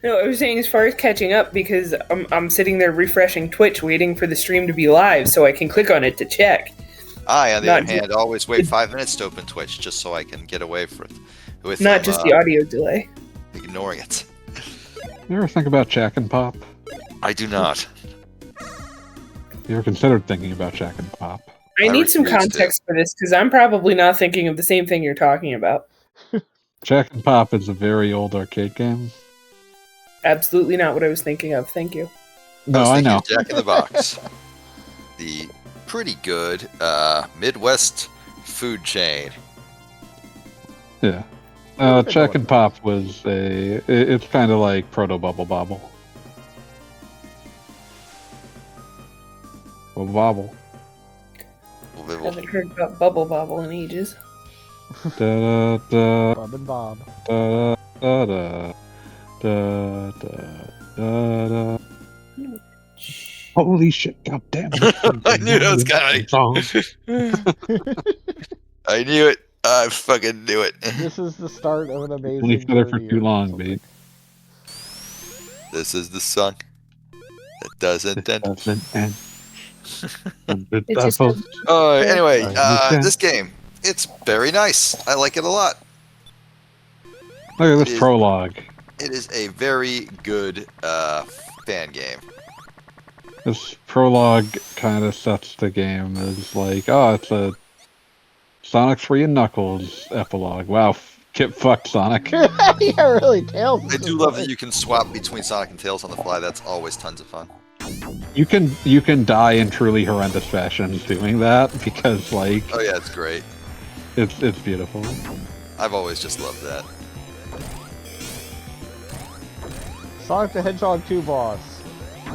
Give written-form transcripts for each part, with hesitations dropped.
No, I was saying as far as catching up, because I'm sitting there refreshing Twitch, waiting for the stream to be live so I can click on it to check. I, on the Not other hand, always wait 5 minutes to open Twitch just so I can get away with Not just the audio delay. ignoring it. You ever think about Jack and Pop? I do not. You ever considered thinking about Jack and Pop? I need some context for this, because I'm probably not thinking of the same thing you're talking about. Jack and Pop is a very old arcade game. Absolutely not what I was thinking of. Thank you. No, I know. Jack in the Box. The pretty good Midwest food chain. Yeah. Jack and Pop was it's kind of like Proto Bubble Bobble. Bubble Bobble. Haven't heard about Bubble Bobble in ages. Da, da, Bob and Bob. da, da, da, da, da, da. Holy shit, goddamn it. I knew that was coming. I knew it. I fucking knew it. This is the start of an amazing Only for there for journey too or long, something. mate. This is the song that doesn't end. Doesn't end. It just ends. Oh, anyway, Okay. this game, it's very nice. I like it a lot. Look at It this is- prologue. It is a very good fan game. This prologue kind of sets the game as like, oh, it's a Sonic 3 and Knuckles epilogue. Wow, Kip fucked Sonic. Yeah, really, Tails. I do love that you can swap between Sonic and Tails on the fly. That's always tons of fun. You can die in truly horrendous fashions doing that because like Oh yeah, it's great. it's beautiful. I've always just loved that. Sonic the Hedgehog 2 boss.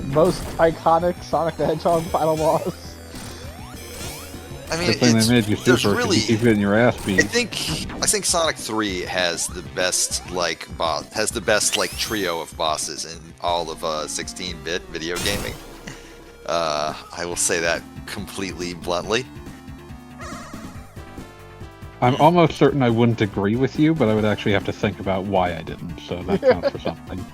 Most iconic Sonic the Hedgehog final boss. I mean, Good thing they made you there's super because really. you keep getting your ass I beat. think Sonic 3 has the best trio of bosses in all of 16-bit video gaming. I will say that completely bluntly. I'm almost certain I wouldn't agree with you, but I would actually have to think about why I didn't, so that counts for something.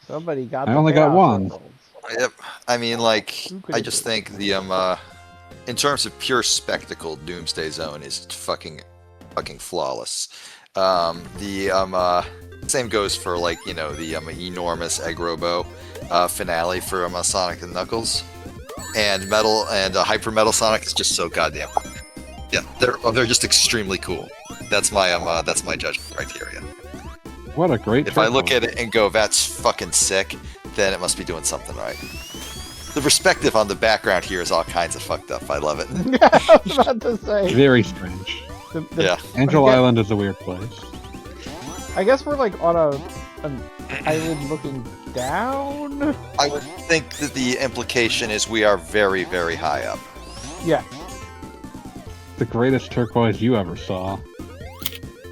Somebody got. I the only got chaos one. emeralds. Yep. I mean, like, Who could I it just be? think the in terms of pure spectacle, Doomsday Zone is fucking flawless. Same goes for like the enormous Egg Robo finale for Sonic and Knuckles, and Hyper Metal Sonic is just so goddamn. Yeah, they're just extremely cool. That's my judgment criteria. What a great If I triple. look at it and go, that's fucking sick, then it must be doing something right. The perspective on the background here is all kinds of fucked up. I love it. I was about to say. Very strange. The- Yeah. Angel Okay. Island is a weird place. I guess we're like on an island looking down. I would think that the implication is we are very, very high up. Yeah, The greatest turquoise you ever saw.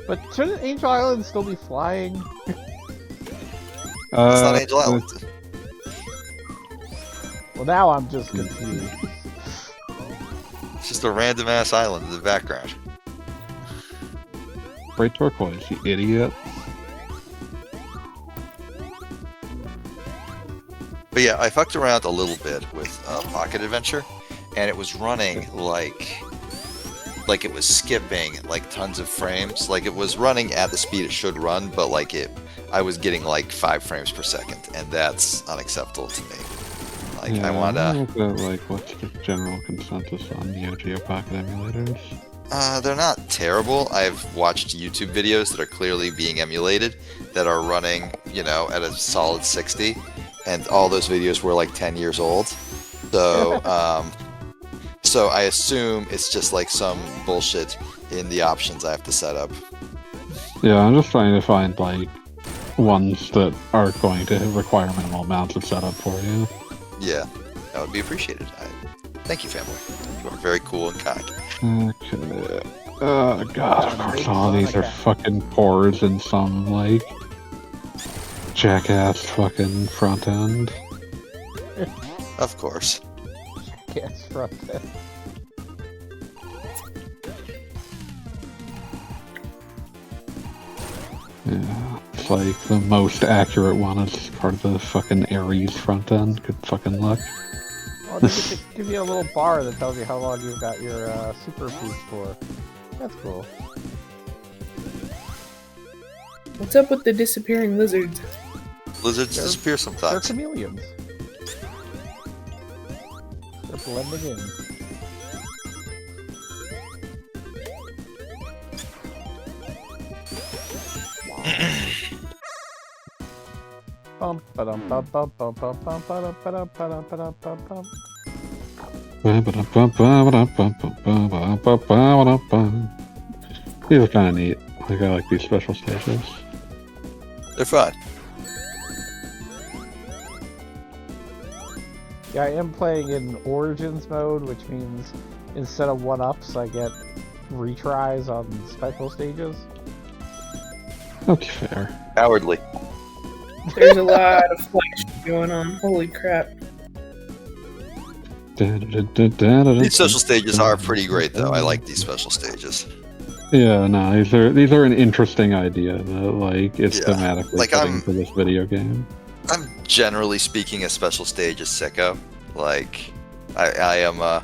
but shouldn't Angel Island still be flying? It's not Angel Island. Well, now I'm just confused. It's just a random ass island in the background. Great turquoise, you idiot. But yeah, I fucked around a little bit with Pocket Adventure, and it was running like it was skipping like tons of frames. Like it was running at the speed it should run, but I was getting like 5 frames per second, and that's unacceptable to me. Like I want to. look at, like, what's the general consensus on Neo Geo Pocket emulators? They're not terrible. I've watched YouTube videos that are clearly being emulated that are running, at a solid 60, and all those videos were like 10 years old. So, so I assume it's just like some bullshit in the options I have to set up. Yeah, I'm just trying to find, like, ones that are going to require minimal amounts of setup for you. Yeah, that would be appreciated. Thank you, family. You are very cool and kind. Okay. Oh god, of course all these are fucking pores in some, like, jackass fucking front end. Of course. Yes, front end. Yeah, it's like the most accurate one is part of the fucking Ares front end. Good fucking luck. Oh, they get to give you a little bar that tells you how long you've got your super boost for. That's cool. What's up with the disappearing lizards? Lizards disappear They're sometimes. chameleons. They're blending in. Bum ba-dum bum bum bum bum bum ba-dum ba-dum ba-dum ba-dum bum bum. These are kind of neat. Like, I like these special stages. They're fun. Yeah, I am playing in Origins mode, which means instead of 1-ups, I get retries on special stages. That's fair. Cowardly. There's a lot of flash going on. Holy crap. These special stages are pretty great, though. I like these special stages. Yeah, no, these are an interesting idea that, like, it's Yeah, thematically like, fitting for this video game. I'm generally speaking a special stage is sicko. Like, I am, I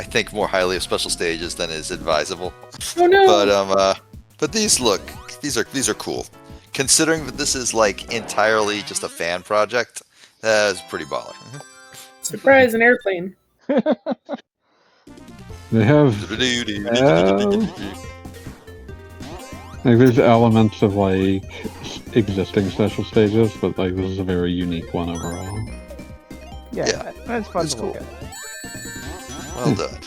think more highly of special stages than is advisable. Oh no! But these are cool. Considering that this is like entirely just a fan project, that's pretty baller. Surprise, an airplane. They have like there's elements of like existing special stages, but like this is a very unique one overall. Yeah, that's fun it's to look cool. at. Well done.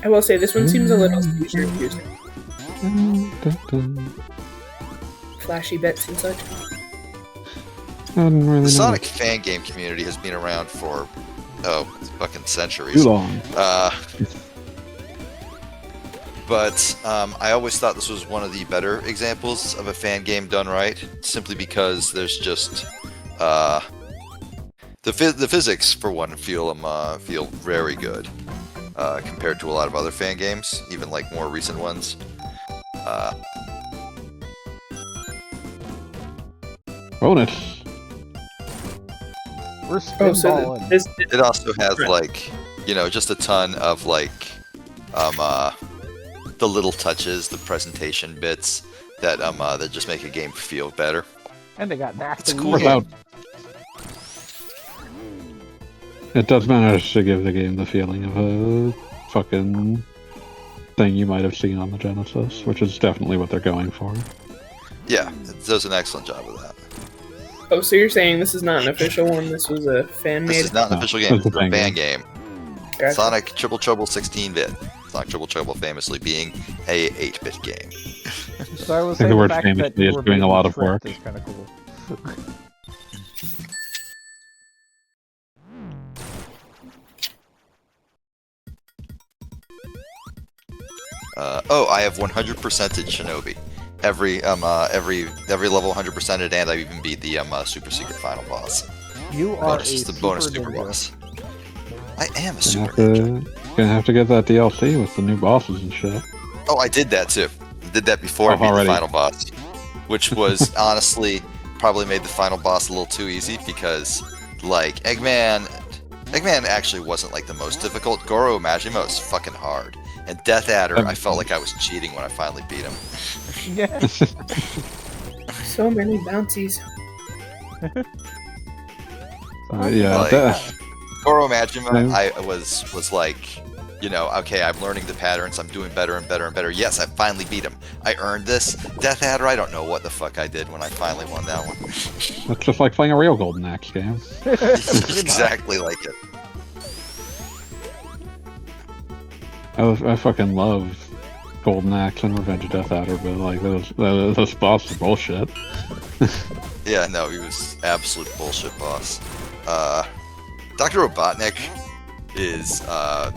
I will say this one seems a little user confusing. Flashy bets and such. The Sonic fan game community has been around for fucking centuries. Too long. But I always thought this was one of the better examples of a fan game done right, simply because there's just the physics for one feel very good compared to a lot of other fan games, even like more recent ones. Bonus. We're Oh, so spitballing. this It also has like, just a ton of like the little touches, the presentation bits that that just make a game feel better. And they got Nack. It's the cool. What leader. about? It does manage to give the game the feeling of a fucking thing you might have seen on the Genesis, which is definitely what they're going for. Yeah, it does an excellent job of that. Oh, so you're saying this is not an official one? This was a fan This made? is not an No, official game, it's it's a a fan fan game. Gotcha. Sonic Triple Trouble 16-bit. Sonic Triple Trouble famously being a 8-bit game. So I was I think saying the word fact famously that you is were doing a being lot of tricked work. is kind of cool. I have 100%ed Shinobi. Every level 100%ed, and I even beat the super secret final boss. You are Bonus, a the bonus super super ninja. boss. I am a Gonna super have ninja. gonna have to get that DLC with the new bosses and shit. Oh, I did that too. I did that before I beat already. the final boss, which was honestly probably made the final boss a little too easy because, like, Eggman actually wasn't like the most difficult. Goro Majima was fucking hard, and Death Adder, I felt like I was cheating when I finally beat him. Yeah. So many bouncies. Yeah, Like, that, Goro Majima, Yeah. I was like, okay, I'm learning the patterns, I'm doing better and better and better. Yes, I finally beat him. I earned this. Death Adder, I don't know what the fuck I did when I finally won that one. that's just like playing a real Golden Axe game. Exactly like it. I fucking love Golden Axe and Revenge of Death Adder, but like those bosses are bullshit. Yeah, no, he was absolute bullshit boss. Dr. Robotnik is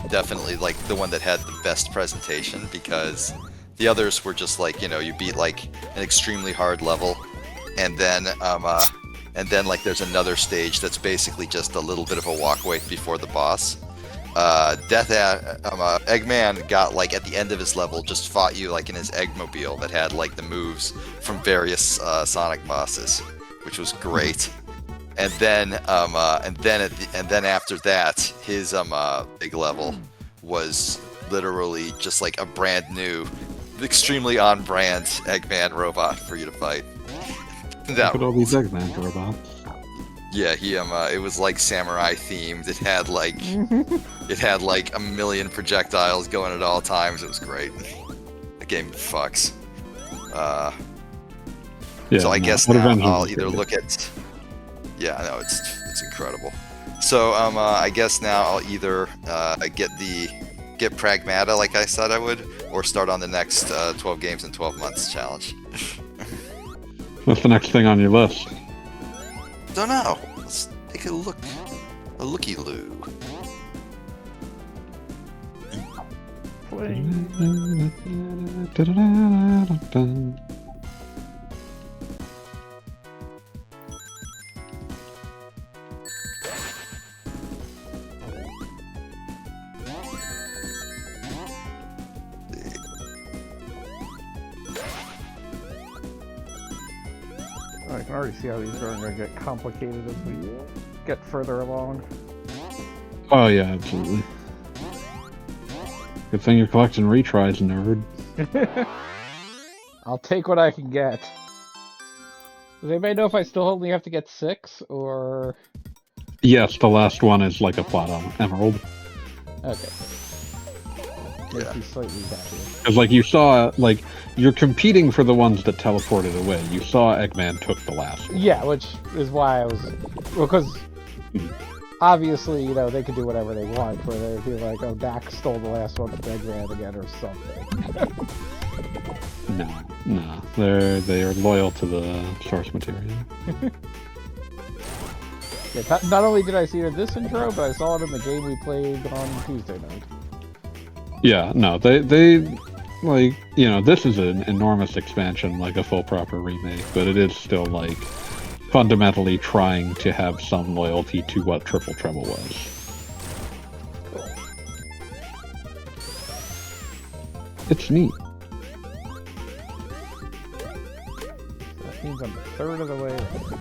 definitely like the one that had the best presentation because the others were just like, you beat like an extremely hard level and then like there's another stage that's basically just a little bit of a walkway before the boss. Eggman got like at the end of his level just fought you like in his Eggmobile that had like the moves from various Sonic bosses, which was great. And then after that, his big level was literally just like a brand new, extremely on brand Eggman robot for you to fight. Look at all these Eggman robots. Yeah, it was like samurai themed. It had like a million projectiles going at all times. It was great. The game fucks. So I guess now I'll either look at. Yeah, I know it's incredible. So I guess now I'll either get Pragmata like I said I would, or start on the next 12 games in 12 months challenge. What's the next thing on your list? Don't know. Let's take a look. A looky-loo. I can already see how these are going to get complicated as we get further along. Oh yeah, absolutely. Good thing you're collecting retries, nerd. I'll take what I can get. Does anybody know if I still only have to get 6, or... Yes, the last one is like a plot emerald. Okay. Makes me slightly happier. Because like you saw, like, you're competing for the ones that teleported away. You saw Eggman took the last one. Yeah, which is why I was... Well, because... Obviously, you know, they could do whatever they want, where they'd be like, oh, Nack stole the last one of Eggman again, or something. No. They are loyal to the source material. Yeah, not only did I see it in this intro, but I saw it in the game we played on Tuesday night. Yeah, no, they like, you know, this is an enormous expansion, like a full proper remake, but it is still like fundamentally trying to have some loyalty to what Triple Trouble was. It's neat. That means I'm a third of the way there.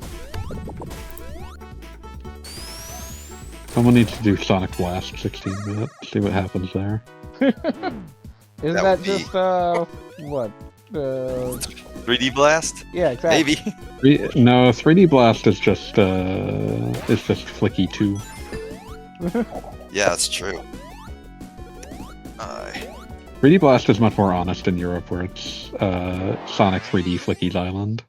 Someone needs to do Sonic Blast 16-bit, see what happens there. Isn't that just, what? 3D Blast? Yeah, exactly. Maybe. No, 3D Blast is just Flicky 2. Yeah, that's true. 3D Blast is much more honest in Europe, where it's Sonic 3D Flicky's Island.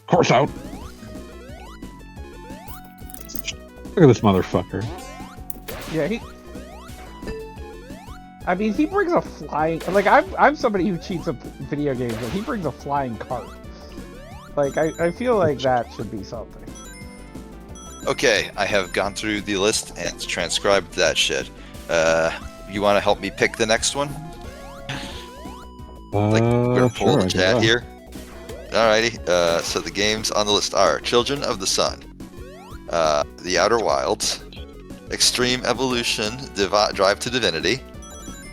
Course out! Look at this motherfucker. Yeah, I mean, he brings a flying... Like, I'm somebody who cheats at video games, but he brings a flying cart. Like, I feel like that should be something. Okay, I have gone through the list and transcribed that shit. You want to help me pick the next one? Like, we're gonna pull the chat here. Alrighty, so the games on the list are Children of the Sun, The Outer Wilds, Extreme Evolution, Drive to Divinity,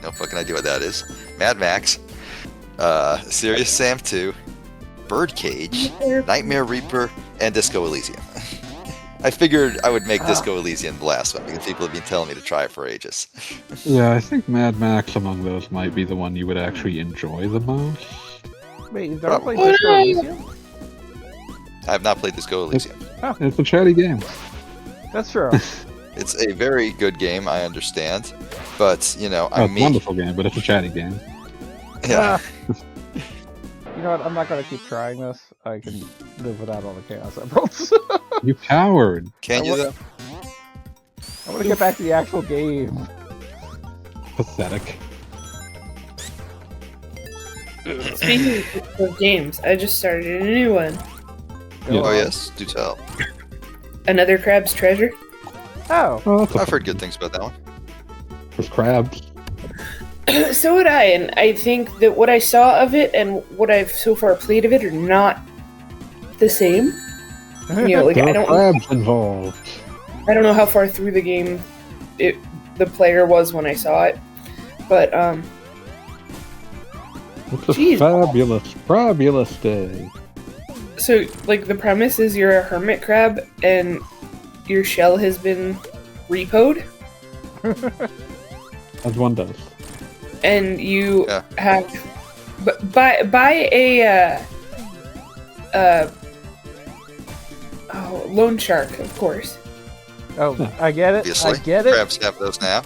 no fucking idea what that is, Mad Max, Serious Sam 2, Birdcage, Nightmare Reaper, and Disco Elysium. I figured I would make Disco Elysium the last one because people have been telling me to try it for ages. Yeah, I think Mad Max among those might be the one you would actually enjoy the most. Wait, you've never played Disco Elysium? I have not played Disco Elysium. It's a chatty game. That's true. It's a very good game, I understand, but you know, It's a wonderful game, but it's a chatty game. Yeah. You know what? I'm not gonna keep trying this. I can live without all the Chaos Emeralds. You coward! Can you though? I want to get back to the actual game. Pathetic. Speaking of games, I just started a new one. Yeah. Oh yes, do tell. Another Crab's Treasure. Oh. Oh, that's I've heard good things about that one. There's crabs. So would I, and I think that what I saw of it and what I've so far played of it are not the same. You know, like There are crabs involved. I don't know how far through the game the player was when I saw it, but It's a Jeez. fabulous day. so like the premise is you're a hermit crab and your shell has been repoed, As one does. and you Yeah. have by a loan shark, of course. Oh, I get it. Obviously, I get it. crabs have those now.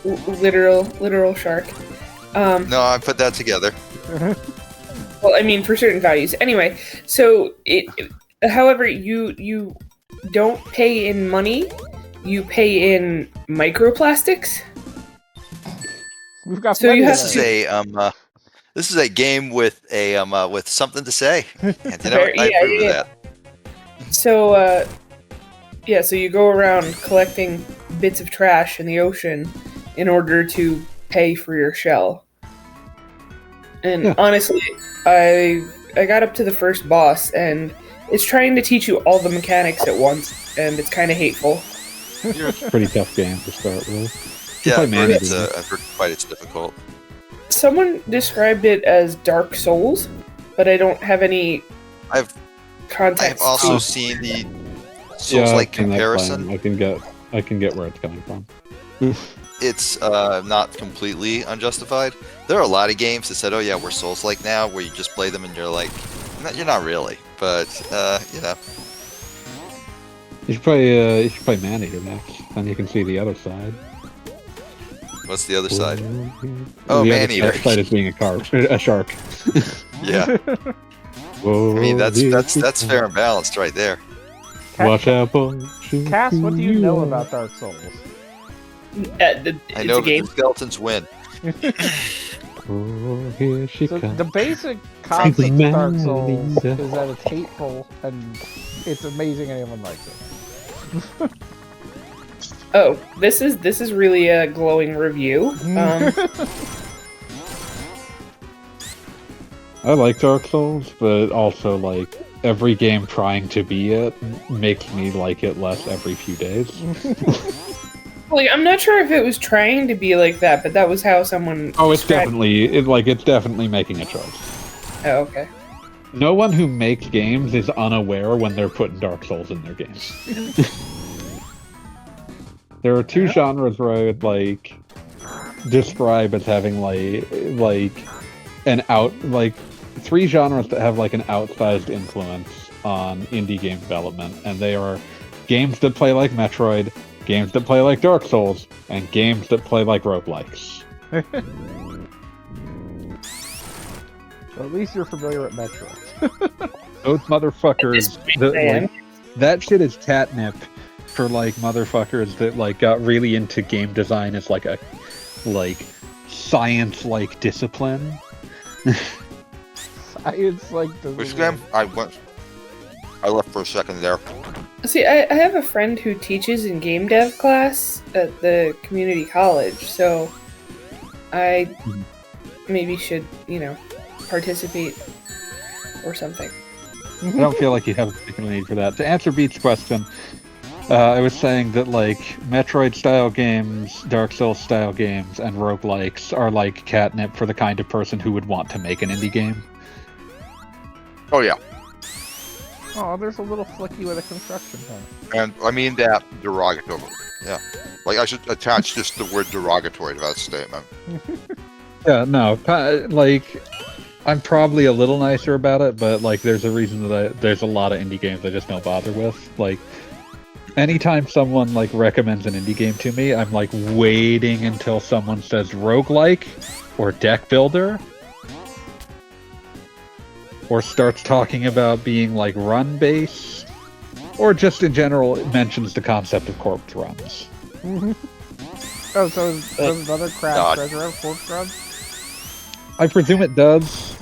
Literal shark. No, I put that together. Well, I mean, for certain values. Anyway, so however, you don't pay in money. You pay in microplastics. We've got So you plenty of have This that. is a this is a game with with something to say, and you know Very- I yeah, approve yeah. of that. So, so you go around collecting bits of trash in the ocean in order to pay for your shell. And Yeah. honestly, I got up to the first boss, and it's trying to teach you all the mechanics at once, and it's kind of hateful. It's a pretty tough game to start with. Yeah, Play I've heard Mandy. I've heard quite it's difficult. Someone described it as Dark Souls, but I don't have any I've context. also to- seen the Yeah, Souls-like I've seen that comparison. plan. I can get where it's coming from. It's not completely unjustified. There are a lot of games that said, "Oh yeah, we're Souls-like now," where you just play them and you're like, "You're not really," but you know. You should play Maneater next, then you can see the other side. What's the other side? Oh, Oh, the Maneater. other side is being a shark. Yeah, Whoa, I mean that's dear. fair and balanced right there. Watch out, Cass, what do you know about Dark Souls? I it's know a that game. the skeletons win. Oh, here she So comes. the basic concept of Dark Souls Mandy. is that it's hateful and it's amazing anyone likes it. Oh, this is really a glowing review. I like Dark Souls, but also like every game trying to be it makes me like it less every few days. Like, I'm not sure if it was trying to be like that, but that was how someone. Oh, it's described- definitely making a choice. Oh, okay. No one who makes games is unaware when they're putting Dark Souls in their games. There are two genres where I would like describe as having three genres that have like an outsized influence on indie game development, and they are games that play like Metroid, games that play like Dark Souls, and games that play like roguelikes. Well, at least you're familiar with Metroid. Those motherfuckers, Man. that shit is catnip for like motherfuckers that like got really into game design as like a science like discipline. Science like the Which game? I left for a second there. See, I have a friend who teaches in game dev class at the community college, so I maybe should, participate or something. I don't feel like you have a particular need for that. To answer Beat's question, I was saying that like Metroid style games, Dark Souls style games, and roguelikes are like catnip for the kind of person who would want to make an indie game. Oh yeah, Oh, there's a little flicky with a construction pen. and I mean that derogatory. Yeah, like I should attach just the word derogatory to that statement. Yeah, no, like I'm probably a little nicer about it, but like there's a reason that there's a lot of indie games I just don't bother with. Like anytime someone like recommends an indie game to me, I'm like waiting until someone says roguelike or deck builder or starts talking about being like run based or just in general mentions the concept of corpse runs. Oh, so does another crab God. treasure have corpse runs? I presume it does.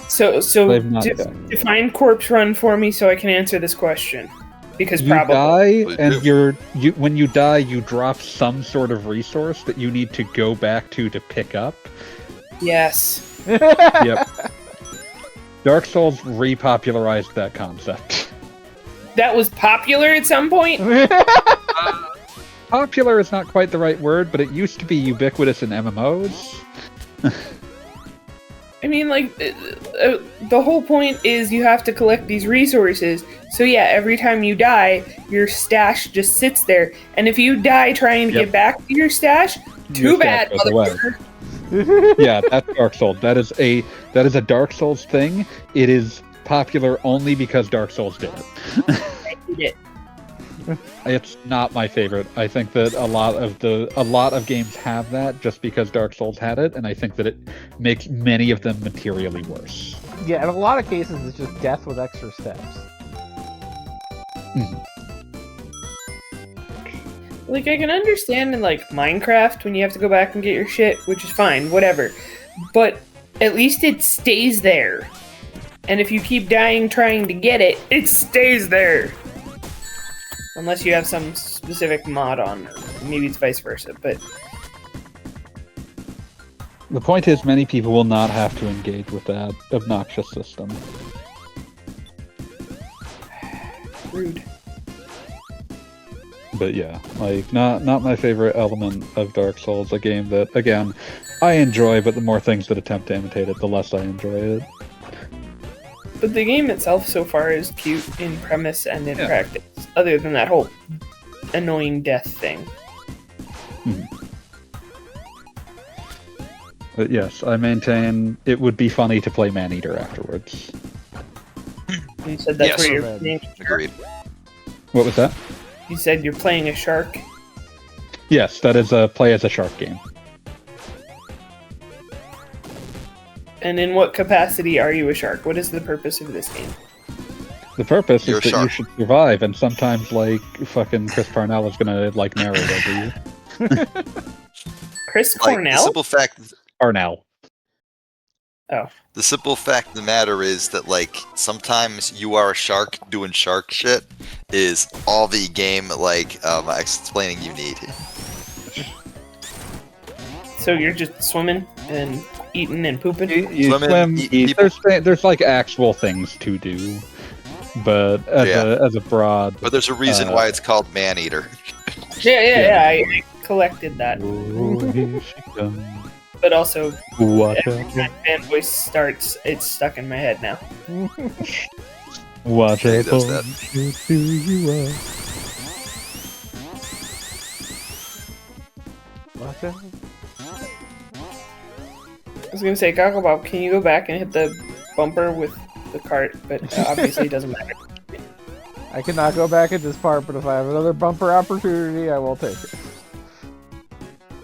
So They've not done. define corpse run for me so I can answer this question. Because You probably. die, They and do. when you die, you drop some sort of resource that you need to go back to pick up. Yes. Yep. Dark Souls repopularized that concept. that was popular at some point? Popular is not quite the right word, but it used to be ubiquitous in MMOs. I mean, like, the whole point is you have to collect these resources. So yeah, every time you die, your stash just sits there. And if you die trying to get back to your stash, too bad, motherfucker. Yeah, that's Dark Souls. That is a Dark Souls thing. It is popular only because Dark Souls did it. I hate it. It's not my favorite. I think that a lot of games have that just because Dark Souls had it, and I think that it makes many of them materially worse. Yeah, in a lot of cases, it's just death with extra steps. Like, I can understand in, like, Minecraft when you have to go back and get your shit, which is fine, whatever. But at least it stays there. And if you keep dying trying to get it, it stays there. Unless you have some specific mod on, or maybe it's vice versa, but... The point is, many people will not have to engage with that obnoxious system. Rude. But yeah, like, not my favorite element of Dark Souls, a game that, again, I enjoy, but the more things that attempt to imitate it, the less I enjoy it. But the game itself so far is cute in premise and in practice, other than that whole annoying death thing. But yes, I maintain it would be funny to play Maneater afterwards. You said that's where you're playing. Agreed. What was that? You said you're playing a shark? Yes, that is a play as a shark game. And in what capacity are you a shark? What is the purpose of this game? The purpose You're is that you should survive, and sometimes, like, fucking Chris Parnell is gonna, like, narrate over you. Chris Like, Cornell? the simple fact... Parnell. Oh. The simple fact of the matter is that, like, sometimes you are a shark doing shark shit is all the game, like, explaining you need. So you're just swimming and eating and pooping? You swim, eat. There's, like, actual things to do. But as a broad... But there's a reason why it's called Maneater. Yeah, I collected that. But also, every time fan voice starts, it's stuck in my head now. Watch Yeah, out, he does that. who you are. Watch out. I was gonna say, Gogglebob, can you go back and hit the bumper with the cart? But obviously it doesn't matter. I cannot go back at this part, but if I have another bumper opportunity, I will take it.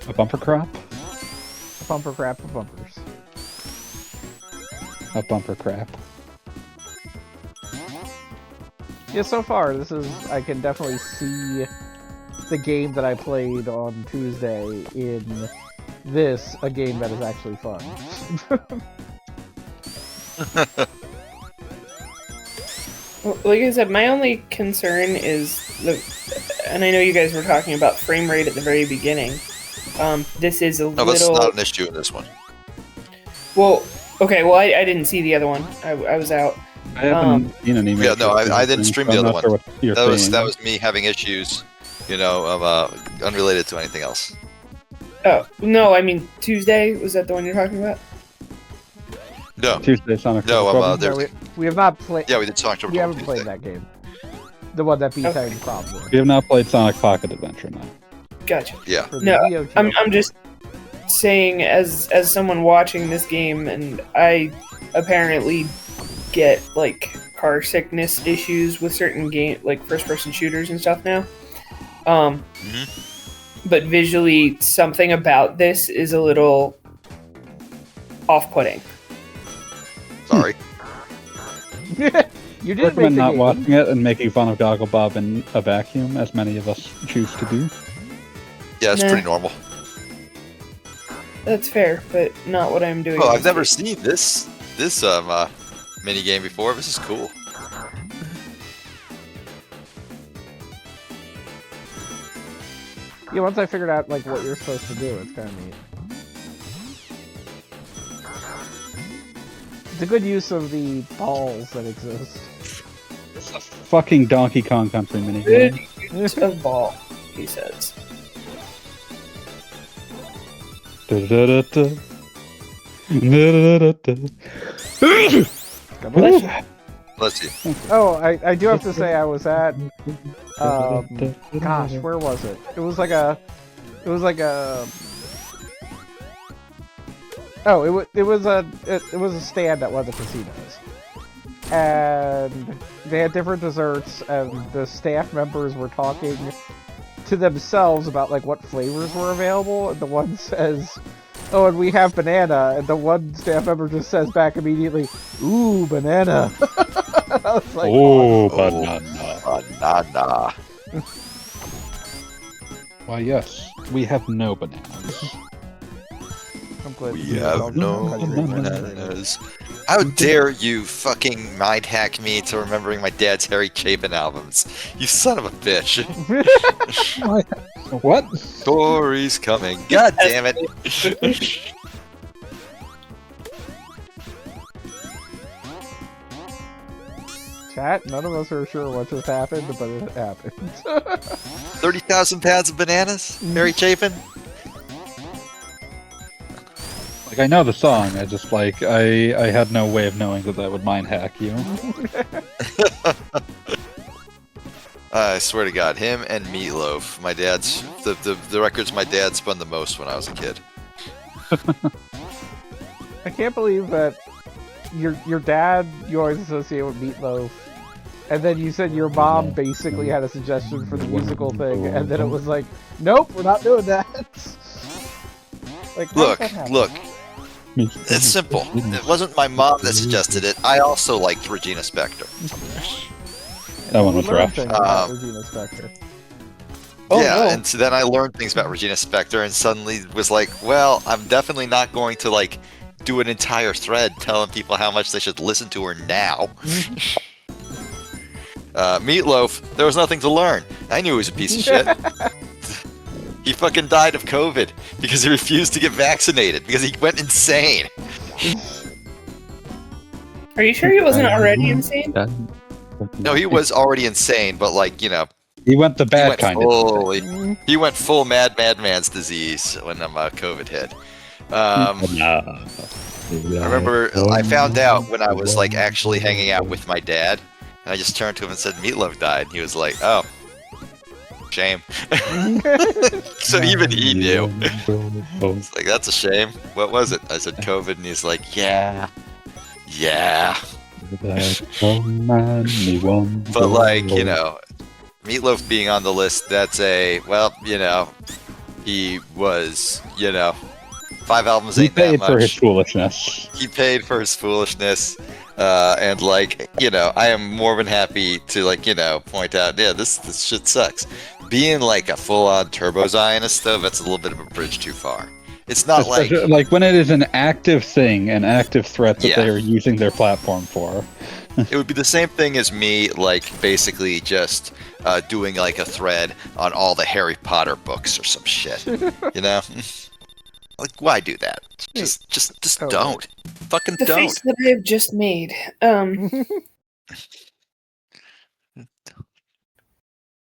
A bumper crop? Bumper crap of bumpers. A bumper crap. Yeah, so far, I can definitely see the game that I played on Tuesday in this, a game that is actually fun. Well, like I said, my only concern is and I know you guys were talking about frame rate at the very beginning. This is a little... No, that's not an issue in this one. Well, okay, well, I didn't see the other one. I was out. I haven't seen any. Yeah, no, I didn't stream the other one. Sure That was me having issues, unrelated to anything else. Oh, no, I mean, Tuesday? Was that the one you're talking about? No. Tuesday Sonic. No, we have not played... Yeah, we did Sonic Trouble. We haven't played that game. The one that beats Titan Problem. We have not played Sonic Pocket Adventure now. Gotcha. Yeah. No, I'm just saying, as someone watching this game, and I apparently get, like, car sickness issues with certain game, like first-person shooters and stuff now. But visually, something about this is a little off-putting. Sorry. You did recommend not watching it and making fun of Gogglebob in a vacuum, as many of us choose to do. Yeah, it's pretty normal. That's fair, but not what I'm doing. Oh, I've never seen this mini game before. This is cool. Yeah, once I figured out like what you're supposed to do, it's kind of neat. It's a good use of the balls that exist. It's a fucking Donkey Kong Country minigame. Good use of ball, he says. Da-da-da-da. Da-da-da-da. God bless you. Bless you. Oh, I do have to say I was at gosh, where was it? It was like a oh, it was a stand at one of the casinos, and they had different desserts, and the staff members were talking to themselves about like what flavors were available, and the one says, "Oh, and we have banana," and the one staff member just says back immediately, "Ooh, banana." I was like, Oh, Oh. banana. Banana. Why, yes, we have no bananas. I'm glad We you have don't no country anymore. bananas. How dare you fucking mind hack me to remembering my dad's Harry Chapin albums? You son of a bitch. What? Corey's coming. God damn it. Chat, none of us are sure what just happened, but it happened. 30,000 pounds of bananas? Harry Chapin? Like, I know the song, I just, like, I had no way of knowing that would mind hack you. I swear to God, him and Meatloaf, my dad's, the records my dad spun the most when I was a kid. I can't believe that your dad you always associate with Meatloaf, and then you said your mom basically had a suggestion for the musical thing, and then it was like, nope, we're not doing that. Like, how Look, did that happen? look, it's simple. It wasn't my mom that suggested it. I also liked Regina Spektor. That one We was learned rough. things about Regina Spektor. Oh, yeah, no. and so then I learned things about Regina Spektor and suddenly was like, well, I'm definitely not going to, like, do an entire thread telling people how much they should listen to her now. Meatloaf, there was nothing to learn. I knew he was a piece of shit. He fucking died of COVID because he refused to get vaccinated because he went insane. Are you sure he wasn't already insane? No, he was already insane, but like, you know, He went the he bad went kind of. fully, he went full madman's disease when COVID hit. I remember I found out when I was like actually hanging out with my dad, and I just turned to him and said, Meatloaf died. And he was like, oh, shame. So even he knew. It's like, that's a shame. What was it? I said COVID, and he's like, yeah. But like, you know, Meatloaf being on the list, that's a, well, you know, he was, you know, 5 albums He ain't that paid much. for his foolishness. He paid for his foolishness, and like, you know, I am more than happy to, like, you know, point out, yeah, this shit sucks. Being like a full-on turbo Zionist, though, that's a little bit of a bridge too far. It's not like, Like when it is an active thing, an active threat that Yeah. they are using their platform for. it would be the same thing as me, like, basically just doing like a thread on all the Harry Potter books or some shit, you know? Like, why do that? Just Oh. don't. Fucking The don't. face that I have just made.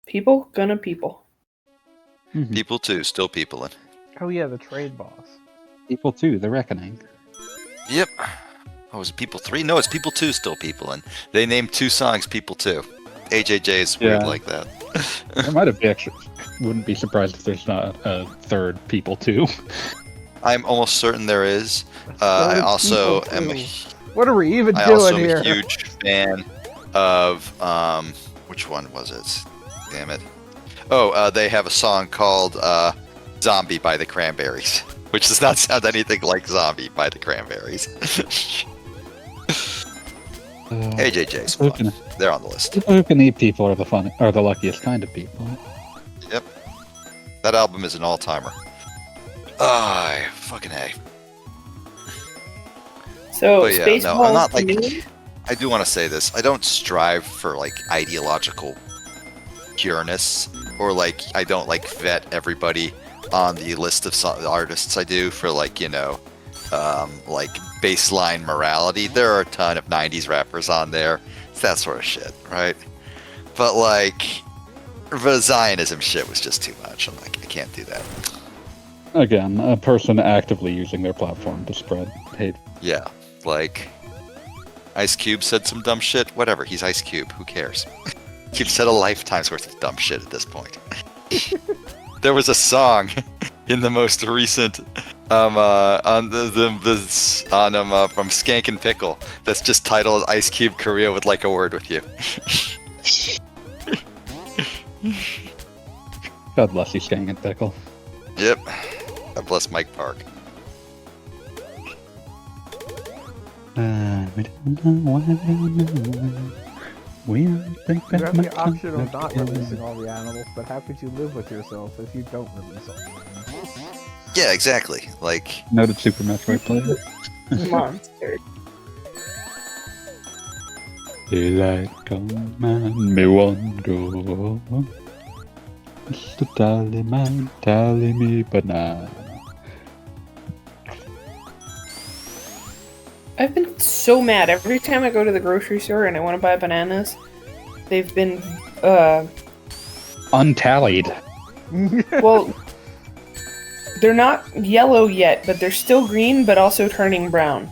People gonna people. People too, still peopling. Oh yeah, the trade boss. People 2, The Reckoning. Yep. Oh, is it People 3? No, it's People 2 still peopling. They named 2 songs People 2. AJJ is weird Yeah. like that. There might have been actually. Wouldn't be surprised if there's not a third People 2. I'm almost certain there is. I Third also People am. 2. What are we even I doing also am here? a huge fan of which one was it? Damn it. Oh, they have a song called Zombie by the Cranberries, which does not sound anything like Zombie by the Cranberries. AJJ's Who fun. can, They're on the list. people who can eat people are the luckiest kind of people. Yep. That album is an all-timer. Ah, fucking A. So But yeah, Spaceballs no, I'm not, to like- me? I do want to say this. I don't strive for like ideological pureness, or like I don't like vet everybody on the list of artists I do for like, you know, like baseline morality. There are a ton of 90s rappers on there. It's that sort of shit, right? But like, the Zionism shit was just too much. I'm like, I can't do that. Again, a person actively using their platform to spread hate. Yeah, like, Ice Cube said some dumb shit. Whatever, he's Ice Cube. Who cares? You've said a lifetime's worth of dumb shit at this point. There was a song in the most recent from Skank and Pickle that's just titled "Ice Cube Korea would like a word with you." God bless you, Skank and Pickle. Yep. God bless Mike Park. We You have the option of not releasing all the animals, but how could you live with yourself if you don't release all the animals? Yeah, exactly. Like, Noted Super Metroid player. Monster. Daylight come and me wonder. Mr. Tallyman, tally me banana. I've been so mad every time I go to the grocery store and I want to buy bananas. They've been, Untallied. well, they're not yellow yet, but they're still green, but also turning brown.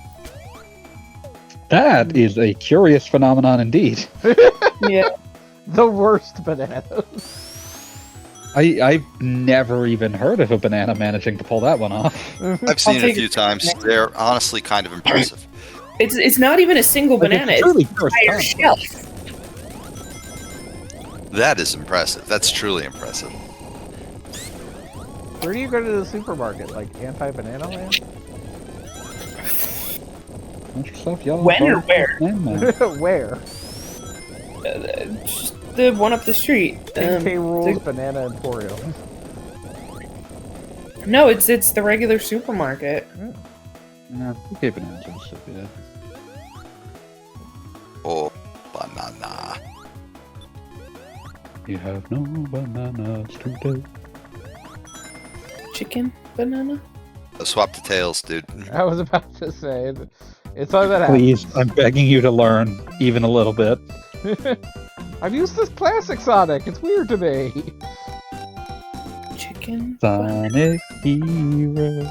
That is a curious phenomenon indeed. Yeah. The worst bananas. I've never even heard of a banana managing to pull that one off. I've seen it a take few it. times. They're honestly kind of impressive. It's not even a single banana, it's truly an entire first shelf. That is impressive. That's truly impressive. Where do you go to the supermarket? Like anti-banana land? Bunch of stuff, yellow When or card, where? banana. Where? Just the one up the street. K Rules Banana Emporium. No, it's the regular supermarket. No, okay, bananas are so good. Oh, banana. You have no bananas today. Chicken banana? Swap the tails, dude. I was about to say, it's all that Please, I'm begging you to learn even a little bit. I've used this classic Sonic. It's weird to me. Chicken? Sonic Heroes,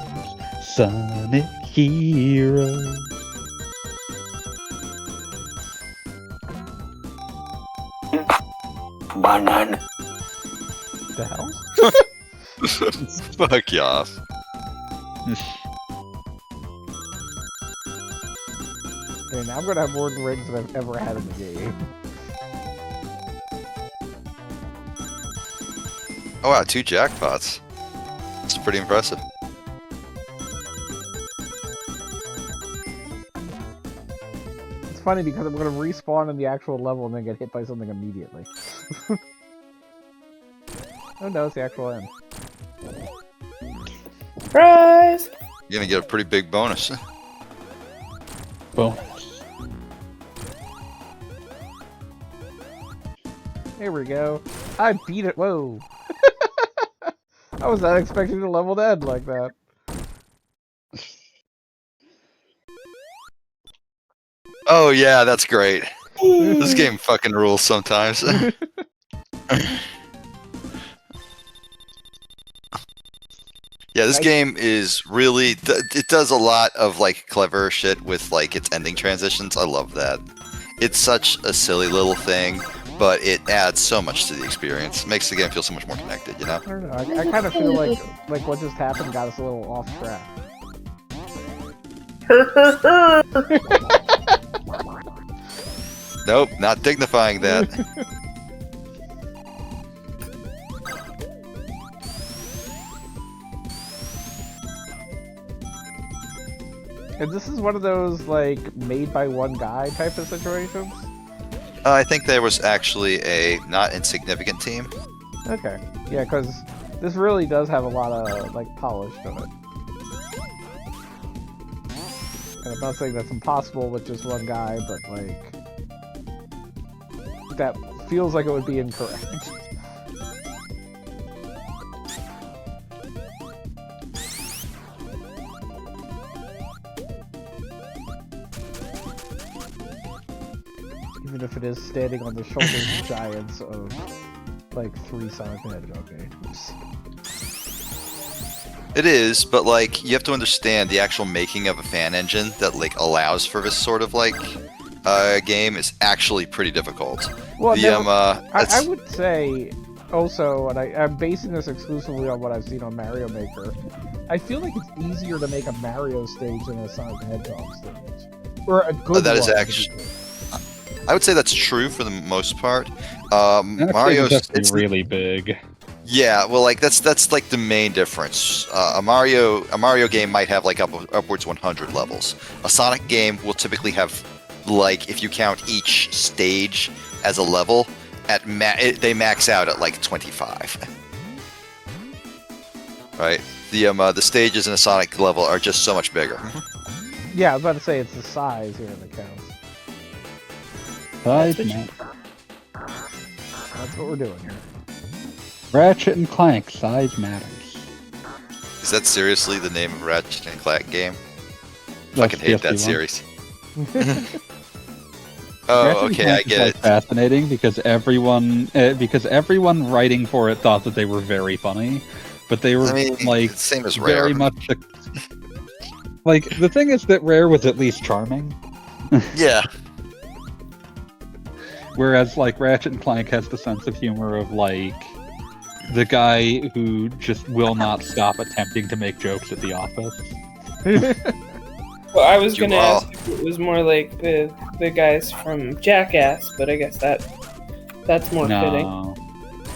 Sonic Heroes. Banana. The hell? Fuck you off. And I'm gonna have more rings than I've ever had in the game. Oh wow, 2 jackpots. That's pretty impressive. It's funny because I'm gonna respawn in the actual level and then get hit by something immediately. Oh no, it's the actual end. Surprise! You're gonna get a pretty big bonus. Bonus. There we go. I beat it. Whoa. I was not expecting the level to end like that. Oh yeah, that's great. This game fucking rules sometimes. Yeah, this game is really, it does a lot of like clever shit with like its ending transitions. I love that. It's such a silly little thing, but it adds so much to the experience. It makes the game feel so much more connected, you know? I don't know. I kind of feel like what just happened got us a little off track. Nope, not dignifying that. And this is one of those, like, made by one guy type of situations? I think there was actually a not insignificant team. Okay. Yeah, because this really does have a lot of, like, polish to it. And I'm not saying that's impossible with just one guy, but, like, that feels like it would be incorrect. Even if it is standing on the shoulders giants of like 3 Sonic the Hedgehog games. It is, but like you have to understand the actual making of a fan engine that like allows for this sort of like game is actually pretty difficult. Well, I would say also, and I'm basing this exclusively on what I've seen on Mario Maker, I feel like it's easier to make a Mario stage than a Sonic the Hedgehog stage. Or a good that is one. actually, I would say that's true for the most part. Mario Mario's is really big. Yeah, well, like that's like the main difference. A Mario game might have like upwards 100 levels. A Sonic game will typically have, like, if you count each stage as a level, they max out at like 25. Right? The stages in a Sonic level are just so much bigger. Yeah, I was about to say it's the size here that counts. Size That's what we're doing here. Ratchet and Clank, size matters. Is that seriously the name of Ratchet and Clank game? That's Fucking hate PS3 that one. series. Ratchet Oh, and okay, Clank I is, get like, it. fascinating because everyone writing for it thought that they were very funny, but they were like same as Rare. very much like the thing is that Rare was at least charming, Yeah. whereas like Ratchet and Clank has the sense of humor of like the guy who just will not stop attempting to make jokes at the office. Well, I was You gonna all- ask if it was more like the guys from Jackass, but I guess that's more fitting. No,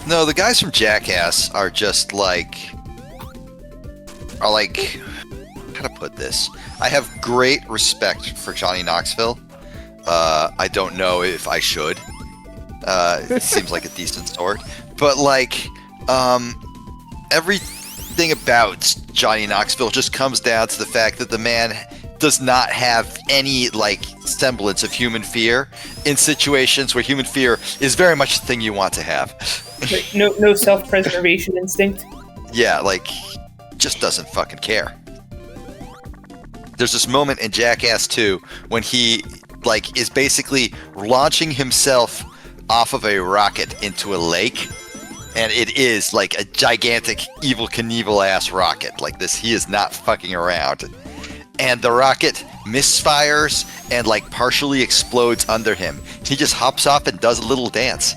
No, the guys from Jackass are just like how to put this? I have great respect for Johnny Knoxville. I don't know if I should. It seems like a decent sort, but like everything about Johnny Knoxville just comes down to the fact that the man does not have any like semblance of human fear in situations where human fear is very much the thing you want to have. Like, no self-preservation instinct. Yeah, like, just doesn't fucking care. There's this moment in Jackass 2 when he, like, is basically launching himself off of a rocket into a lake, and it is, like, a gigantic Evel Knievel-ass rocket. Like this, he is not fucking around. And the rocket misfires and, like, partially explodes under him. He just hops off and does a little dance.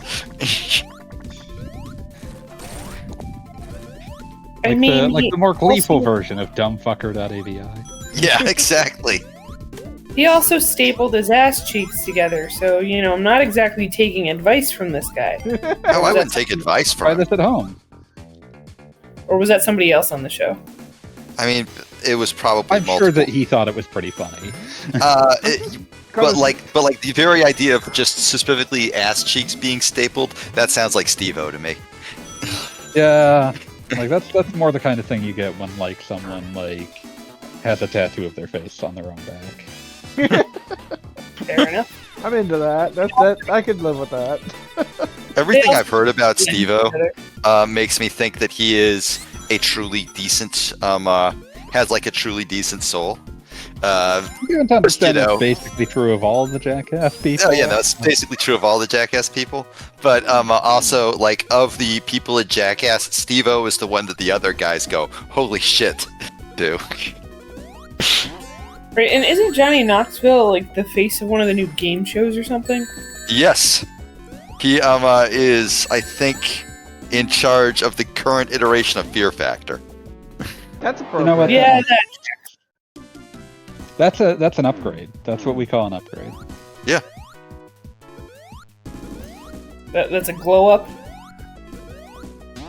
like mean, the more gleeful also- version of dumbfucker.avi. Yeah, exactly. He also stapled his ass cheeks together, so, I'm not exactly taking advice from this guy. Oh, I wouldn't take advice Try from him. this at home. Or was that somebody else on the show? I mean, it was probably I'm multiple. sure that he thought it was pretty funny. But like the very idea of just specifically ass cheeks being stapled, that sounds like Steve-O to me. Yeah, like that's more the kind of thing you get when like someone like has a tattoo of their face on their own back. Fair enough. I'm into that. That I could live with that. Everything Yeah. I've heard about Steve-O makes me think that he is a truly decent, has like a truly decent soul. You have to understand You know- it's basically true of all the Jackass people. Oh yeah, that's basically true of all the Jackass people. But also, like, of the people at Jackass, Steve-O is the one that the other guys go, holy shit, do. Right, and isn't Johnny Knoxville like the face of one of the new game shows or something? Yes. He is, I think, in charge of the current iteration of Fear Factor. That's You appropriate. know what? Yeah, That's an upgrade. That's what we call an upgrade. that's a glow up.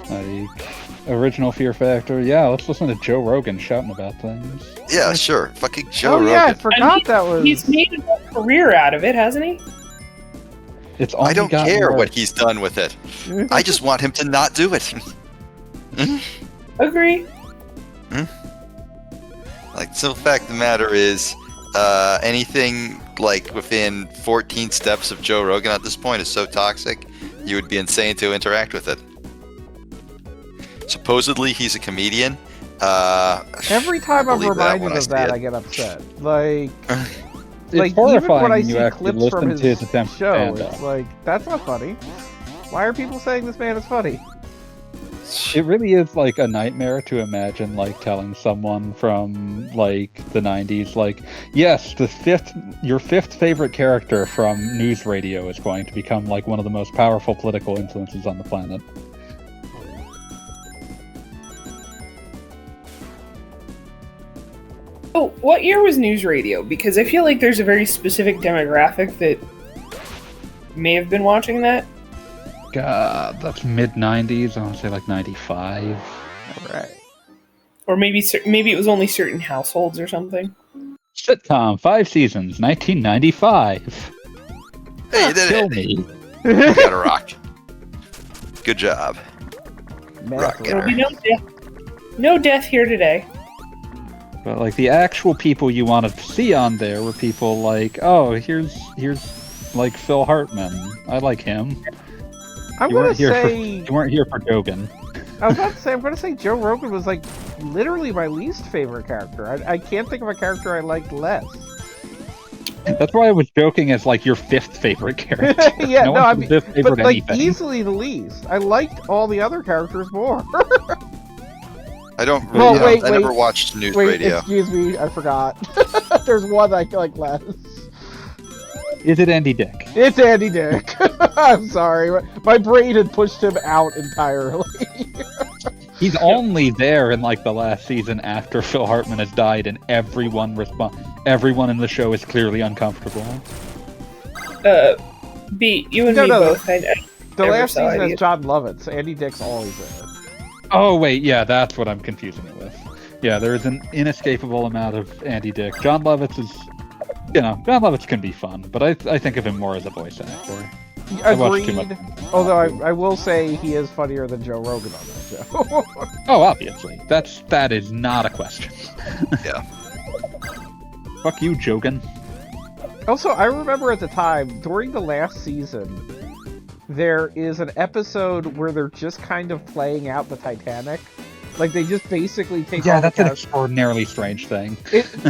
Like original Fear Factor. Yeah, let's listen to Joe Rogan shouting about things. Yeah, sure. Fucking Joe Oh yeah, I Rogan. forgot that was. He's made a whole career out of it, hasn't he? It's only I don't gotten care worse. what he's done with it. I just want him to not do it. Agree. Like, the simple fact of the matter is, anything like within 14 steps of Joe Rogan at this point is so toxic, you would be insane to interact with it. Supposedly, he's a comedian. Every time I'm believe that reminded when I of see that, it. I get upset. Like, like even horrifying when I when you see actually clips from listen to his his attempt to show, stand it's up. like that's not funny. Why are people saying this man is funny? It really is like a nightmare to imagine like telling someone from like the 90s like, yes, your fifth favorite character from news radio is going to become like one of the most powerful political influences on the planet. Oh, what year was news radio? Because I feel like there's a very specific demographic that may have been watching that. God, that's mid 90s. I want to say like 95. All right. Or maybe it was only certain households or something. Sitcom, 5 seasons, 1995. Hey, you did Kill it. me. You got a rock. Good job. Rock Math getter. There'll be no death here today. But like the actual people you wanted to see on there were people like, oh, here's like Phil Hartman. I like him. I'm You gonna weren't here say you weren't here for Dogan. I was about to say I'm gonna say Joe Rogan was like literally my least favorite character. I can't think of a character I liked less. That's why I was joking as like your fifth favorite character. Yeah, no, one's I mean, fifth favorite but like anything. easily the least. I liked all the other characters more. I don't. Well, you know, wait, I wait. never watched news Wait, radio. excuse me, I forgot. There's one I like less. Is it Andy Dick? It's Andy Dick. I'm sorry, my brain had pushed him out entirely. He's only there in like the last season after Phil Hartman has died, and everyone in the show is clearly uncomfortable. B, you and No, me no, both. The never last saw season it has either. John Lovitz. Andy Dick's always there. Oh wait, yeah, that's what I'm confusing it with. Yeah, there is an inescapable amount of Andy Dick. John Lovitz is, John Lovitz can be fun, but I think of him more as a voice actor. I watch too much. Although I will say he is funnier than Joe Rogan on that show. Oh, obviously, that is not a question. Yeah. Fuck you, Jogan. Also, I remember at the time, during the last season, there is an episode where they're just kind of playing out the Titanic. Like, they just basically take all That's the an characters... extraordinarily strange thing.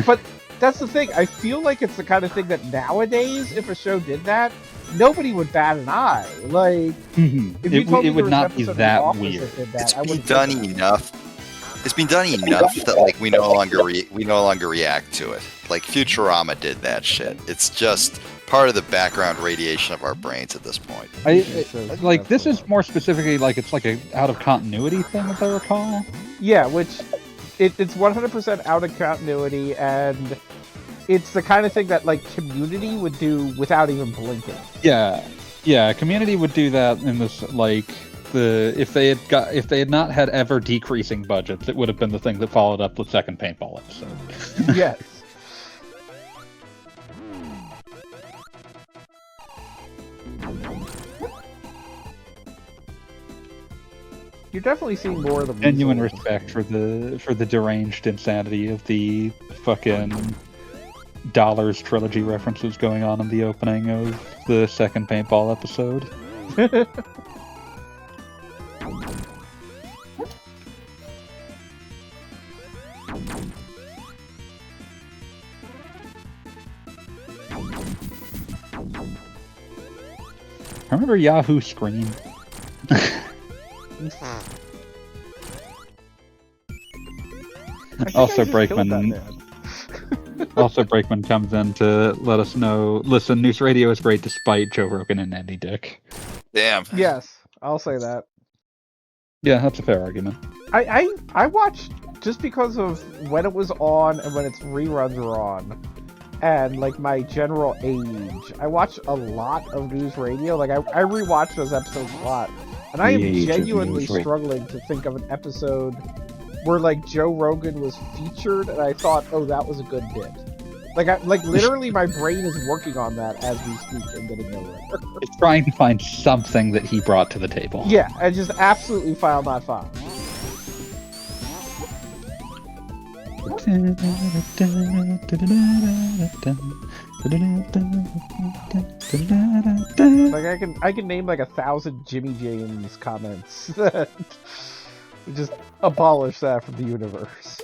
But that's the thing. I feel like it's the kind of thing that nowadays, if a show did that, nobody would bat an eye. Like, if you told me It would there was not an be episode of The that Office weird. that did that, It's I been wouldn't done think that. enough. It's been done enough that like we no longer react to it. Like Futurama did that shit. It's just part of the background radiation of our brains at this point. Like this is more specifically like it's like a out of continuity thing, as I recall. Yeah, which it's 100% out of continuity, and it's the kind of thing that like Community would do without even blinking. Yeah, Community would do that in this like if they had not had ever decreasing budgets, it would have been the thing that followed up the second paintball episode. Yes. You're definitely seeing more of the Genuine weasel. respect for the deranged insanity of the fucking Dollars trilogy references going on in the opening of the second paintball episode. Remember Yahoo Scream? Also, Brakeman comes in to let us know. Listen, News Radio is great despite Joe Rogan and Andy Dick. Damn. Yes, I'll say that. Yeah, that's a fair argument. I watched just because of when it was on and when its reruns were on, and like my general age. I watch a lot of News Radio. Like I rewatch those episodes a lot, and I am genuinely struggling to think of an episode where like Joe Rogan was featured, and I thought, oh, that was a good bit. Like literally, my brain is working on that as we speak and getting nowhere. It's trying to find something that he brought to the table. Yeah, and just absolutely file not file. Like I can name like 1,000 Jimmy James comments that would just abolish that from the universe.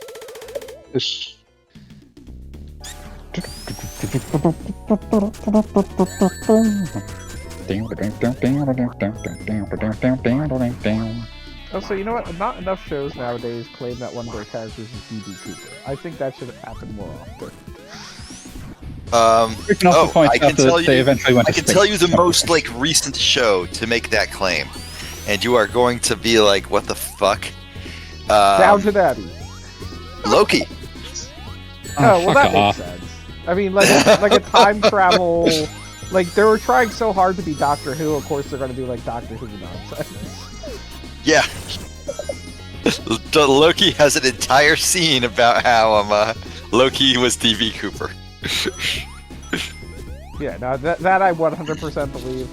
Also, you know what? Not enough shows nowadays claim that one of their characters is D.B. Cooper. I think that should happen more often. I can tell you the space. most like recent show to make that claim, and you are going to be like, "What the fuck?" Downton Abbey. Loki. Oh, well, that off. makes sense. I mean, like a time travel. Like they were trying so hard to be Doctor Who. Of course, they're going to do like Doctor Who nonsense. Yeah. Loki has an entire scene about how Loki was D.B. Cooper. Yeah, no, that I 100% believe.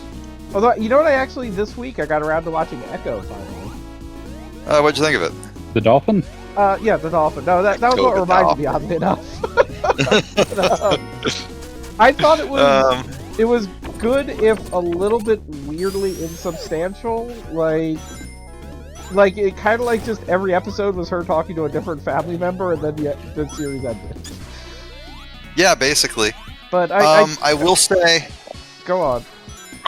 Although, you know what? This week I got around to watching Echo finally. What'd you think of it? The dolphin? Yeah, the dolphin. No, that was what reminded me, oddly enough. I thought it was good, if a little bit weirdly insubstantial. Like it kind of like just every episode was her talking to a different family member, and then the series ended. Yeah, basically. But I will say, go on.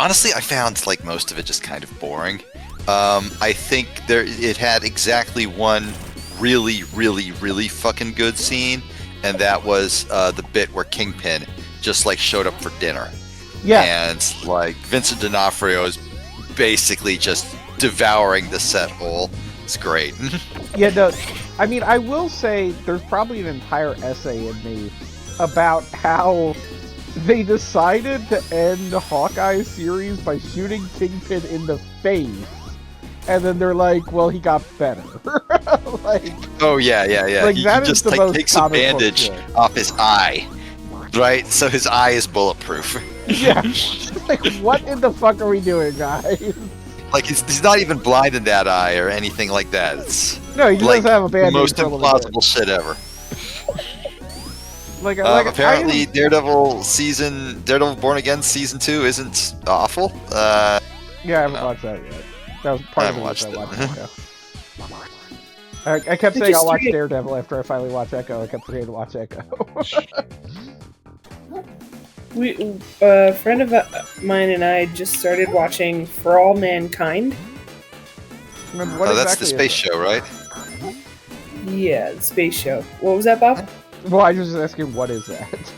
honestly, I found like most of it just kind of boring. I think it had exactly one really, really, really fucking good scene, and that was the bit where Kingpin just like showed up for dinner. Yeah. And like Vincent D'Onofrio is basically just devouring the set whole. It's great. Yeah, no, I mean, I will say there's probably an entire essay in me about how they decided to end Hawkeye's series by shooting Kingpin in the face, and then they're like, well, he got better. Like, oh yeah. Like, He that is just the like most takes a comic book bandage shit. off his eye, right? So his eye is bulletproof. Yeah. Like, what in the fuck are we doing, guys? Like he's not even blind in that eye or anything like that. It's No, he like does have a the bandage most for a little implausible shit ever. Like Apparently, Daredevil Born Again season 2 isn't awful. Yeah, I haven't watched that yet. That was part of the reason I watched Echo. I kept saying I'll watch Daredevil after I finally watch Echo. I kept forgetting to watch Echo. A friend of mine and I just started watching For All Mankind. That's the space show, right? Yeah, the space show. What was that, Bob? Well, I was just asking, what is that?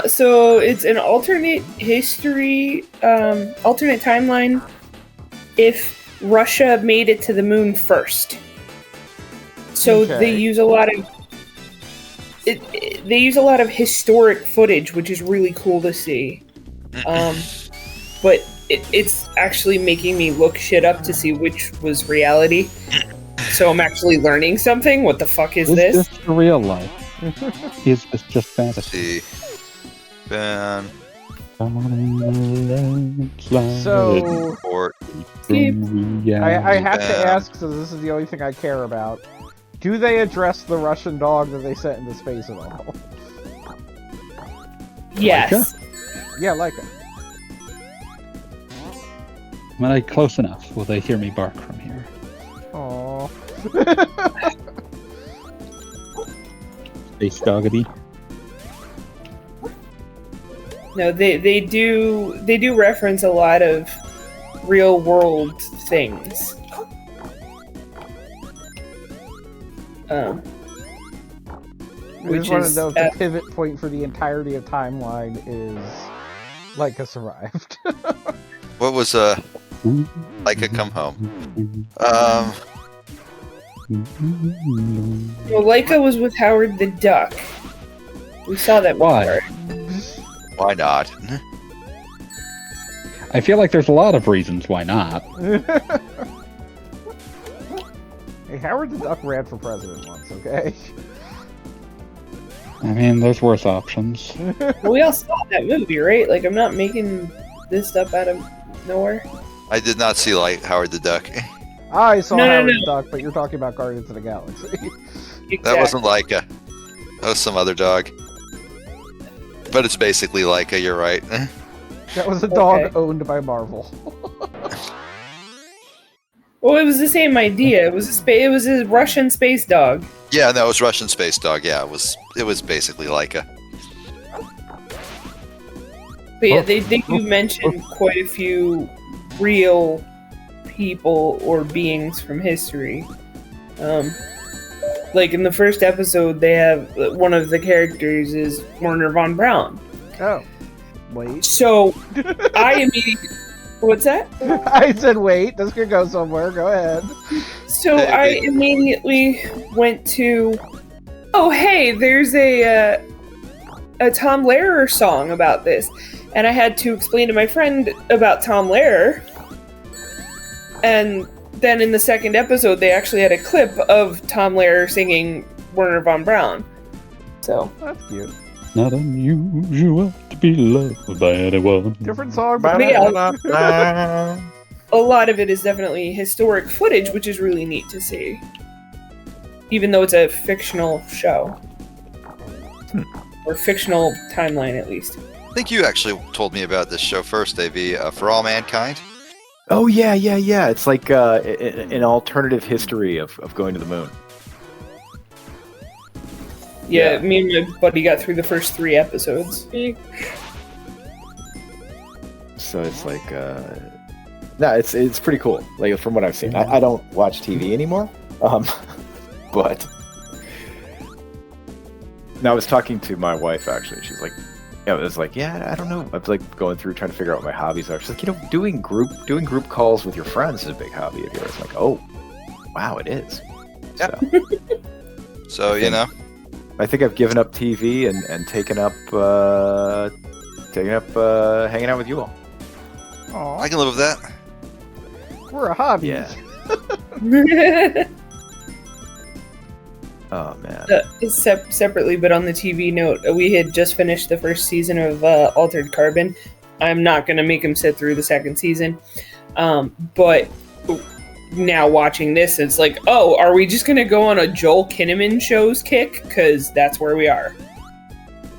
So it's an alternate history, alternate timeline if Russia made it to the moon first. So Okay. they use a lot of they use a lot of historic footage, which is really cool to see. But it's actually making me look shit up to see which was reality. So I'm actually learning something. What the fuck is this? It's just real life. It's just fantasy. Ben. So, Skip. I have to ask, so this is the only thing I care about. Do they address the Russian dog that they sent into space at all? Yes. Yeah, Laika. When I close enough, will they hear me bark from here? Aww. Space doggity. No, they do reference a lot of real world things. I Which just want to is know if the pivot point for the entirety of timeline is Laika survived. What was Laika Come Home? Well, Laika was with Howard the Duck. We saw that Why? before. Why not? I feel like there's a lot of reasons why not. Hey, Howard the Duck ran for president once, okay? I mean, there's worse options. Well, we all saw that movie, right? Like, I'm not making this stuff out of nowhere. I did not see like Howard the Duck. I saw No, Howard no. the Duck, but you're talking about Guardians of the Galaxy. That wasn't Laika. That was some other dog. But it's basically Laika, you're right. That was a dog Okay. owned by Marvel. Well, it was the same idea. It was a Russian space dog. Yeah, no, it was Russian Space Dog. Yeah, it was basically Laika. But yeah, they do mention quite a few real people or beings from history. Like in the first episode, they have one of the characters is Werner von Braun. Oh, wait. So I immediately, what's that? I said wait. This could go somewhere. Go ahead. So I immediately went to, oh hey, there's a Tom Lehrer song about this, and I had to explain to my friend about Tom Lehrer, and then in the second episode, they actually had a clip of Tom Lehrer singing Werner von Braun. So That's cute. Not unusual to be loved by anyone. Different song, But but yeah. A lot of it is definitely historic footage, which is really neat to see. Even though it's a fictional show. Or fictional timeline, at least. I think you actually told me about this show first, AV, For All Mankind. Oh yeah. It's like an alternative history of going to the moon. Yeah, me and my buddy got through the first 3 episodes. So it's like, no, it's pretty cool. Like from what I've seen, I don't watch TV anymore. But now I was talking to my wife actually. She's like, I was like, yeah, I don't know. I was like going through trying to figure out what my hobbies are. She's like, doing group calls with your friends is a big hobby of yours. I'm like, oh, wow, it is. Yeah. So, So, you know. I think I've given up TV and taken up hanging out with you all. Aw, I can live with that. we're a hobby. Yeah. Oh man. Separately, but on the TV note, we had just finished the first season of Altered Carbon. I'm not going to make him sit through the second season. But now watching this, it's like, oh, are we just going to go on a Joel Kinnaman show's kick? Because that's where we are.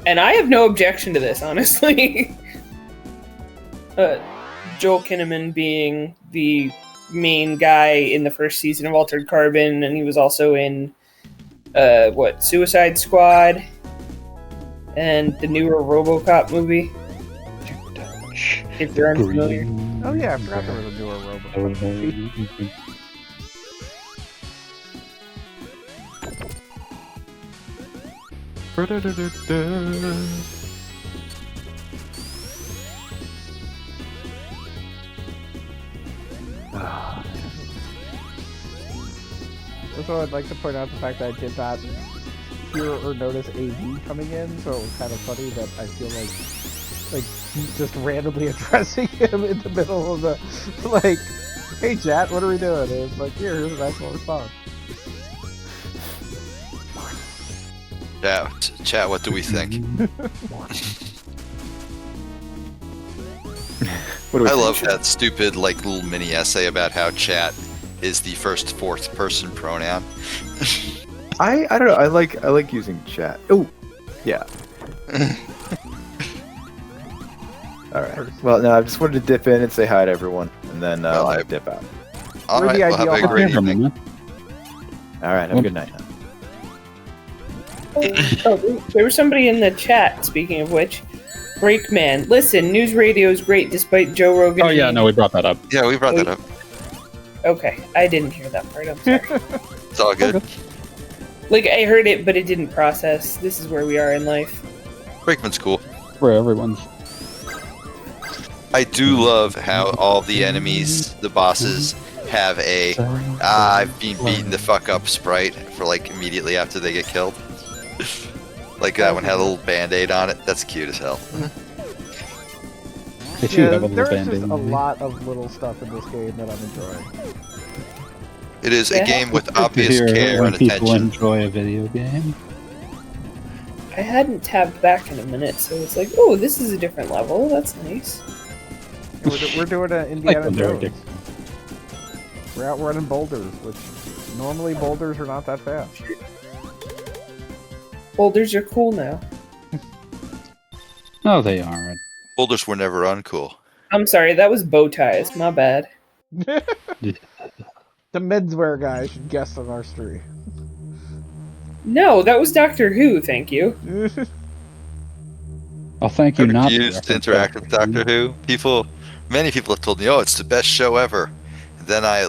And I have no objection to this, honestly. Joel Kinnaman being the main guy in the first season of Altered Carbon, and he was also in Suicide Squad and the newer RoboCop movie. If they're unfamiliar. Oh yeah, I forgot there was a newer robot movie. Also, I'd like to point out the fact that I did not hear or notice AV coming in, so it was kind of funny that I feel like just randomly addressing him in the middle of the, like, hey chat, what are we doing? And it's like, here's an actual response. Chat, what do we think? I love that stupid, like, little mini essay about how chat is the first fourth person pronoun. I don't know. I like using chat. Oh, yeah. All right. Well, no, I just wanted to dip in and say hi to everyone, and then I'll dip out. All We're right, the well, have a ideal great Here, evening. man. All right. Have a good night. Oh, there was somebody in the chat, speaking of which. Breakman. Listen, news radio is great despite Joe Rogan. Oh yeah, no, we brought that up. Yeah, we brought that up. Okay, I didn't hear that part. I'm sorry. It's all good. Like, I heard it, but it didn't process. This is where we are in life. Brakeman's cool. Where everyone's. I do love how all the enemies, the bosses, have a I've been beaten the fuck up sprite for like immediately after they get killed. Like that one had a little band-aid on it. That's cute as hell. They do have a little there's band-aid. just a lot of little stuff in this game that I'm enjoying. It is a game with Good to obvious hear care when and people attention. enjoy a video game. I hadn't tabbed back in a minute, so it's like, oh, this is a different level. That's nice. We're doing an Indiana Like when they're Jones. We're out running boulders, which normally boulders are not that fast. Boulders are cool now. No, they aren't. Boulders were never uncool. I'm sorry, that was bow ties. My bad. The menswear guy should guest on our stream. No, that was Doctor Who, thank you. I'll thank you I not refuse to interact with Doctor Who. Many people have told me, "Oh, it's the best show ever." And then I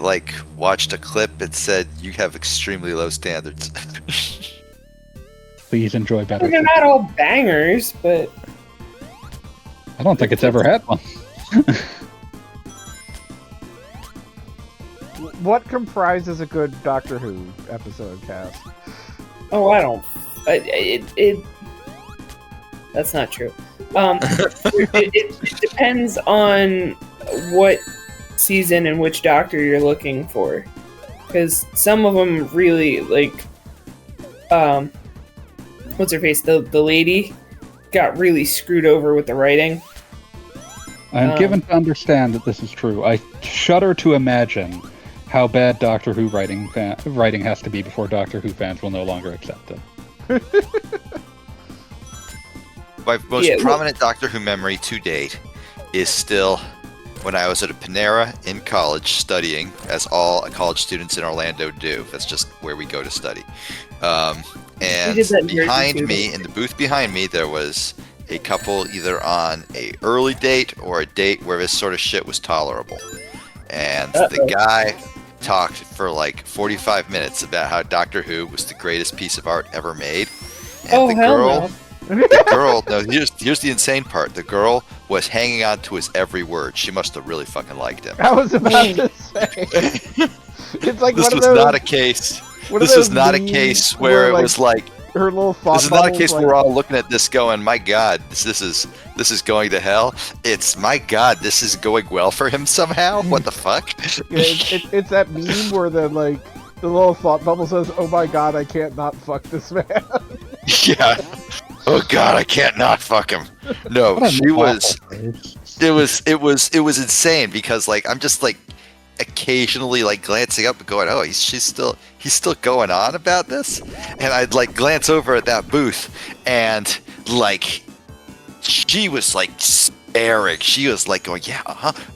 watched a clip. It said you have extremely low standards. Please enjoy better. They're not all bangers, but I don't think it's ever had one. What comprises a good Doctor Who episode, Cass? oh, I don't. That's not true. It depends on what season and which Doctor you're looking for, because some of them really what's her face? The lady got really screwed over with the writing. I'm given to understand that this is true. I shudder to imagine how bad Doctor Who writing has to be before Doctor Who fans will no longer accept it. My most prominent Doctor Who memory to date is still when I was at a Panera in college studying, as all college students in Orlando do. That's just where we go to study. And behind me, in the booth behind me, there was a couple either on a early date or a date where this sort of shit was tolerable. And the guy talked for 45 minutes about how Doctor Who was the greatest piece of art ever made. And the girl, no, here's the insane part. The girl was hanging on to his every word. She must have really fucking liked him. I was about to say. It's like this was not a case. This was not a case where it was like her little thought. This is not a case where we're all looking at this going, "My God, this is going to hell." It's, "My God, this is going well for him somehow." What the fuck? It's that meme where the little thought bubble says, "Oh my God, I can't not fuck this man." Yeah. Oh God, I can't not fuck him. No, she was. It was insane because I'm just occasionally occasionally glancing up and going, "Oh, he's still going on about this," and I'd glance over at that booth and she was staring. She was going, "Yeah,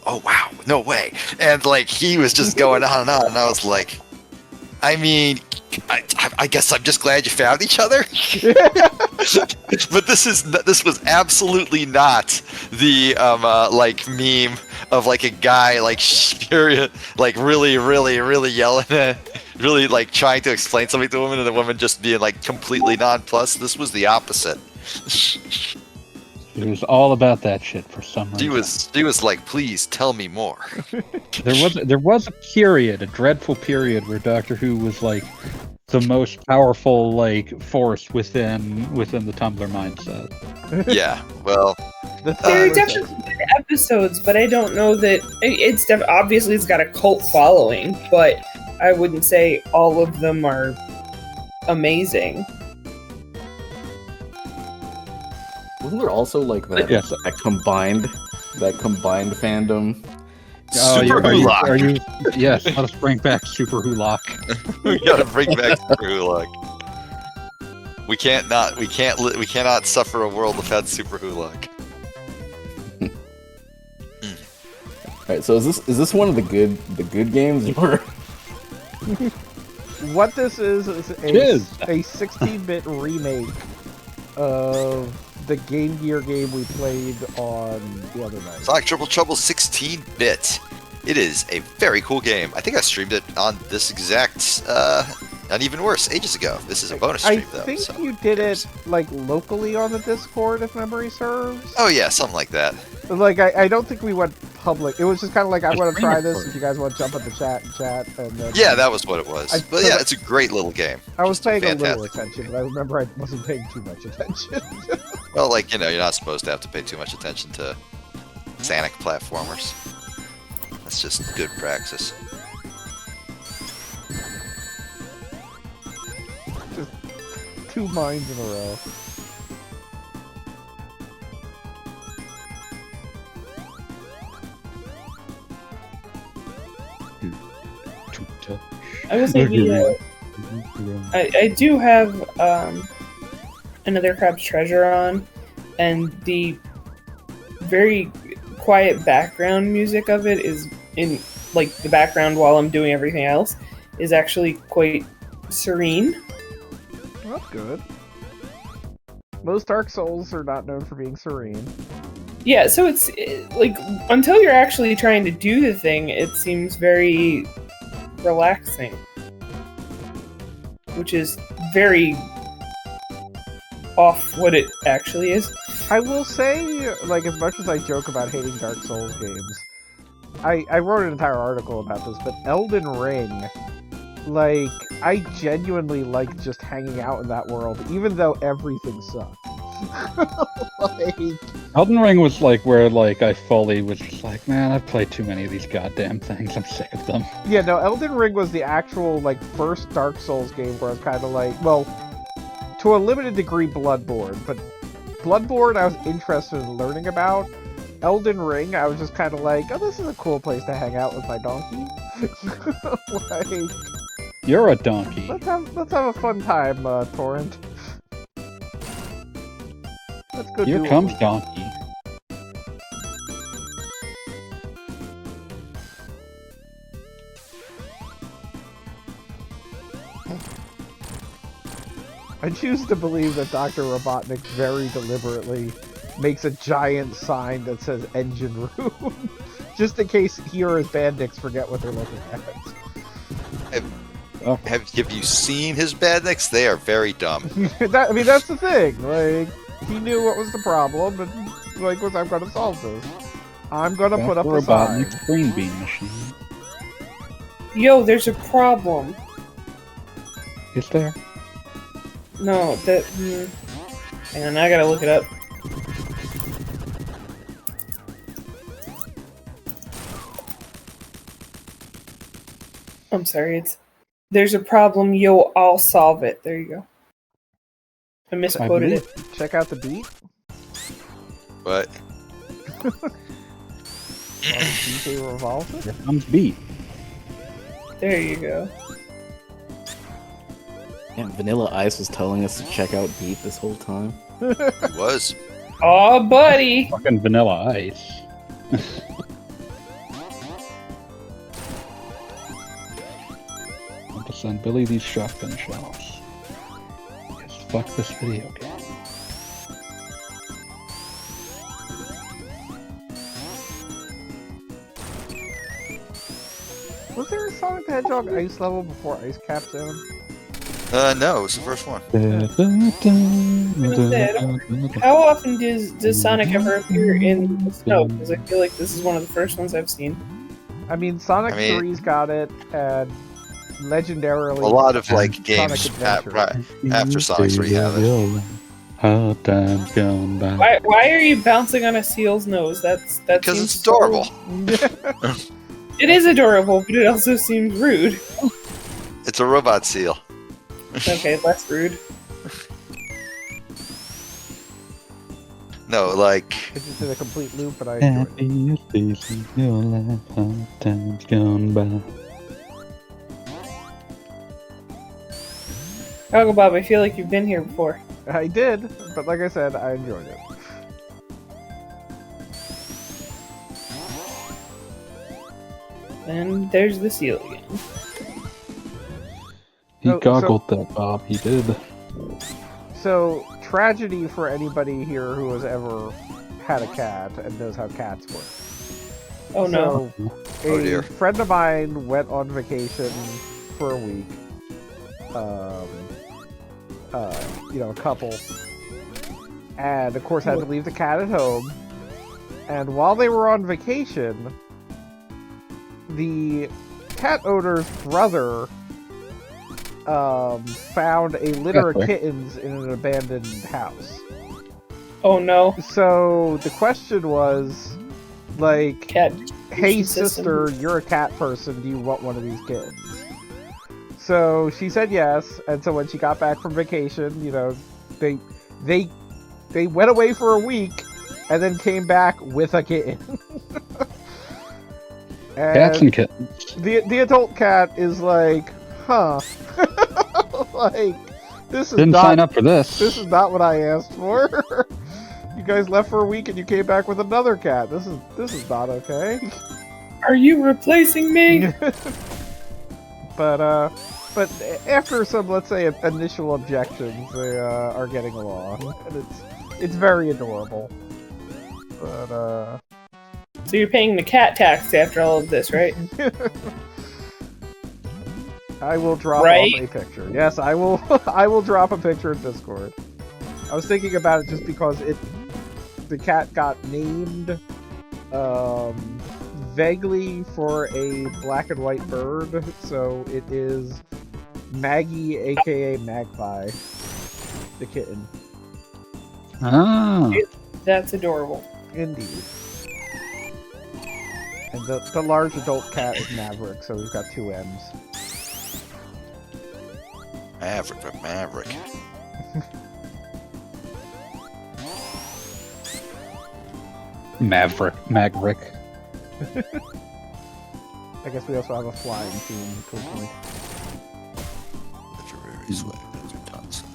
oh wow, no way," and he was just going on and on, and I was like, I mean, I guess I'm just glad you found each other. But this was absolutely not the meme of a guy furious, really yelling at, really trying to explain something to a woman, and the woman just being completely nonplussed. This was the opposite. It was all about that shit for some reason. She was like, "Please tell me more." There was a period, a dreadful period, where Doctor Who was the most powerful force within the Tumblr mindset. Yeah, well, there are definitely good episodes, but I don't know that obviously it's got a cult following, but I wouldn't say all of them are amazing. Wasn't there also that combined fandom? Super Hulock. Yes, let us bring back Super Hulock. We gotta bring back Super Hulock. We cannot suffer a world without Super Hulock. Alright, so is this one of the good games or? What this is a 16-bit remake of the Game Gear game we played on the other night. Sonic Triple Trouble 16-bit. It is a very cool game. I think I streamed it on this exact, and even worse, ages ago. This is a bonus stream, though. I think you did it, locally on the Discord, if memory serves. Oh, yeah, something like that. I don't think we went public. It was just kind of I want to try this, if you guys want to jump in the chat, and then... Yeah, that was what it was. But yeah, it's a great little game. I was paying a little attention, but I remember I wasn't paying too much attention. Well, you're not supposed to have to pay too much attention to Sonic platformers. That's just good praxis. Just 2 mines in a row. I will say I do have Another Crab's Treasure on, and the very quiet background music of it is in the background while I'm doing everything else is actually quite serene. That's good. Most Dark Souls are not known for being serene. Yeah, so it's like until you're actually trying to do the thing, it seems very relaxing, which is very off what it actually is. I will say, like, as much as I joke about hating Dark Souls games, I wrote an entire article about this, but Elden Ring, like, I genuinely like just hanging out in that world, even though everything sucks. Like, Elden Ring was like where like I fully was just like, man, I've played too many of these goddamn things. I'm sick of them. yeah, no, Elden Ring was the actual, like, first Dark Souls game where I was kind of like, well, to a limited degree Bloodborne, but Bloodborne I was interested in learning about. Elden Ring, I was just kind of like, oh, this is a cool place to hang out with my donkey. Like, You're a donkey. let's have a fun time, Torrent. Let's go. Here do comes it. Donkey. I choose to believe that Dr. Robotnik very deliberately makes a giant sign that says engine room, just in case he or his bandits forget what they're looking at. Have you seen his bandits? They are very dumb. I mean, that's the thing. Like, he knew what was the problem, and like, I'm going to solve this. I'm going to put up a sign. Robotnik's green bean machine. Yo, there's a problem. Is there? No, that. Hang on, I gotta look it up. I'm sorry, it's. There's a problem, yo, I'll solve it. There you go. I misquoted it. Check out the beat. But DJ Revolver. Here comes Beat. There you go. Yeah, Vanilla Ice was telling us to check out Beat this whole time. it was. Aw, buddy! Fucking Vanilla Ice. Want to send Billy these shotgun shells. Because fuck this video game. Was there a Sonic the Hedgehog ice level before Ice Cap Zone? No, it was the first one. How often does Sonic ever appear in the snow? Because I feel like this is one of the first ones I've seen. I mean, Sonic I mean- 3's got it, and legendarily, A lot of like Sonic games Adventure. after Sonic 3 have it. How time's gone by. Why are you bouncing on a seal's nose? That Because seems it's adorable. So... It is adorable, but it also seems rude. It's a robot seal. Okay, less rude. No, like It's just in a complete loop, but I enjoyed it. Happiest days of your life, how time's gone by. Goggle Bob, I feel like you've been here before. I did, but like I said, I enjoyed it. And there's the seal again. He No, goggled that, Bob. He did. So, tragedy for anybody here who has ever had a cat and knows how cats work. Oh no. So, Oh, a dear. friend of mine went on vacation for a week. A couple. And of course had to leave the cat at home. And while they were on vacation, the cat owner's brother found a litter of kittens in an abandoned house. Oh no. So the question was, like, Cat. hey system. sister, you're a cat person, do you want one of these kittens? So she said yes, and so when she got back from vacation, you know, they went away for a week and then came back with a kitten. Cats and kittens. The adult cat is like, huh. Like, this is Didn't not sign up for this. this is not what I asked for. You guys left for a week and you came back with another cat. This is not okay. Are you replacing me? But But after some, let's say, initial objections, they are getting along, and it's very adorable. But So you're paying the cat tax after all of this, right? I will drop off a picture. Yes, I will. I will drop a picture in Discord. I was thinking about it just because the cat got named vaguely for a black and white bird, so it is Maggie, aka Magpie, the kitten. Ah. That's adorable. Indeed. And the large adult cat is Maverick, so we've got 2 M's. Maverick. Maverick. I guess we also have a flying team, unfortunately.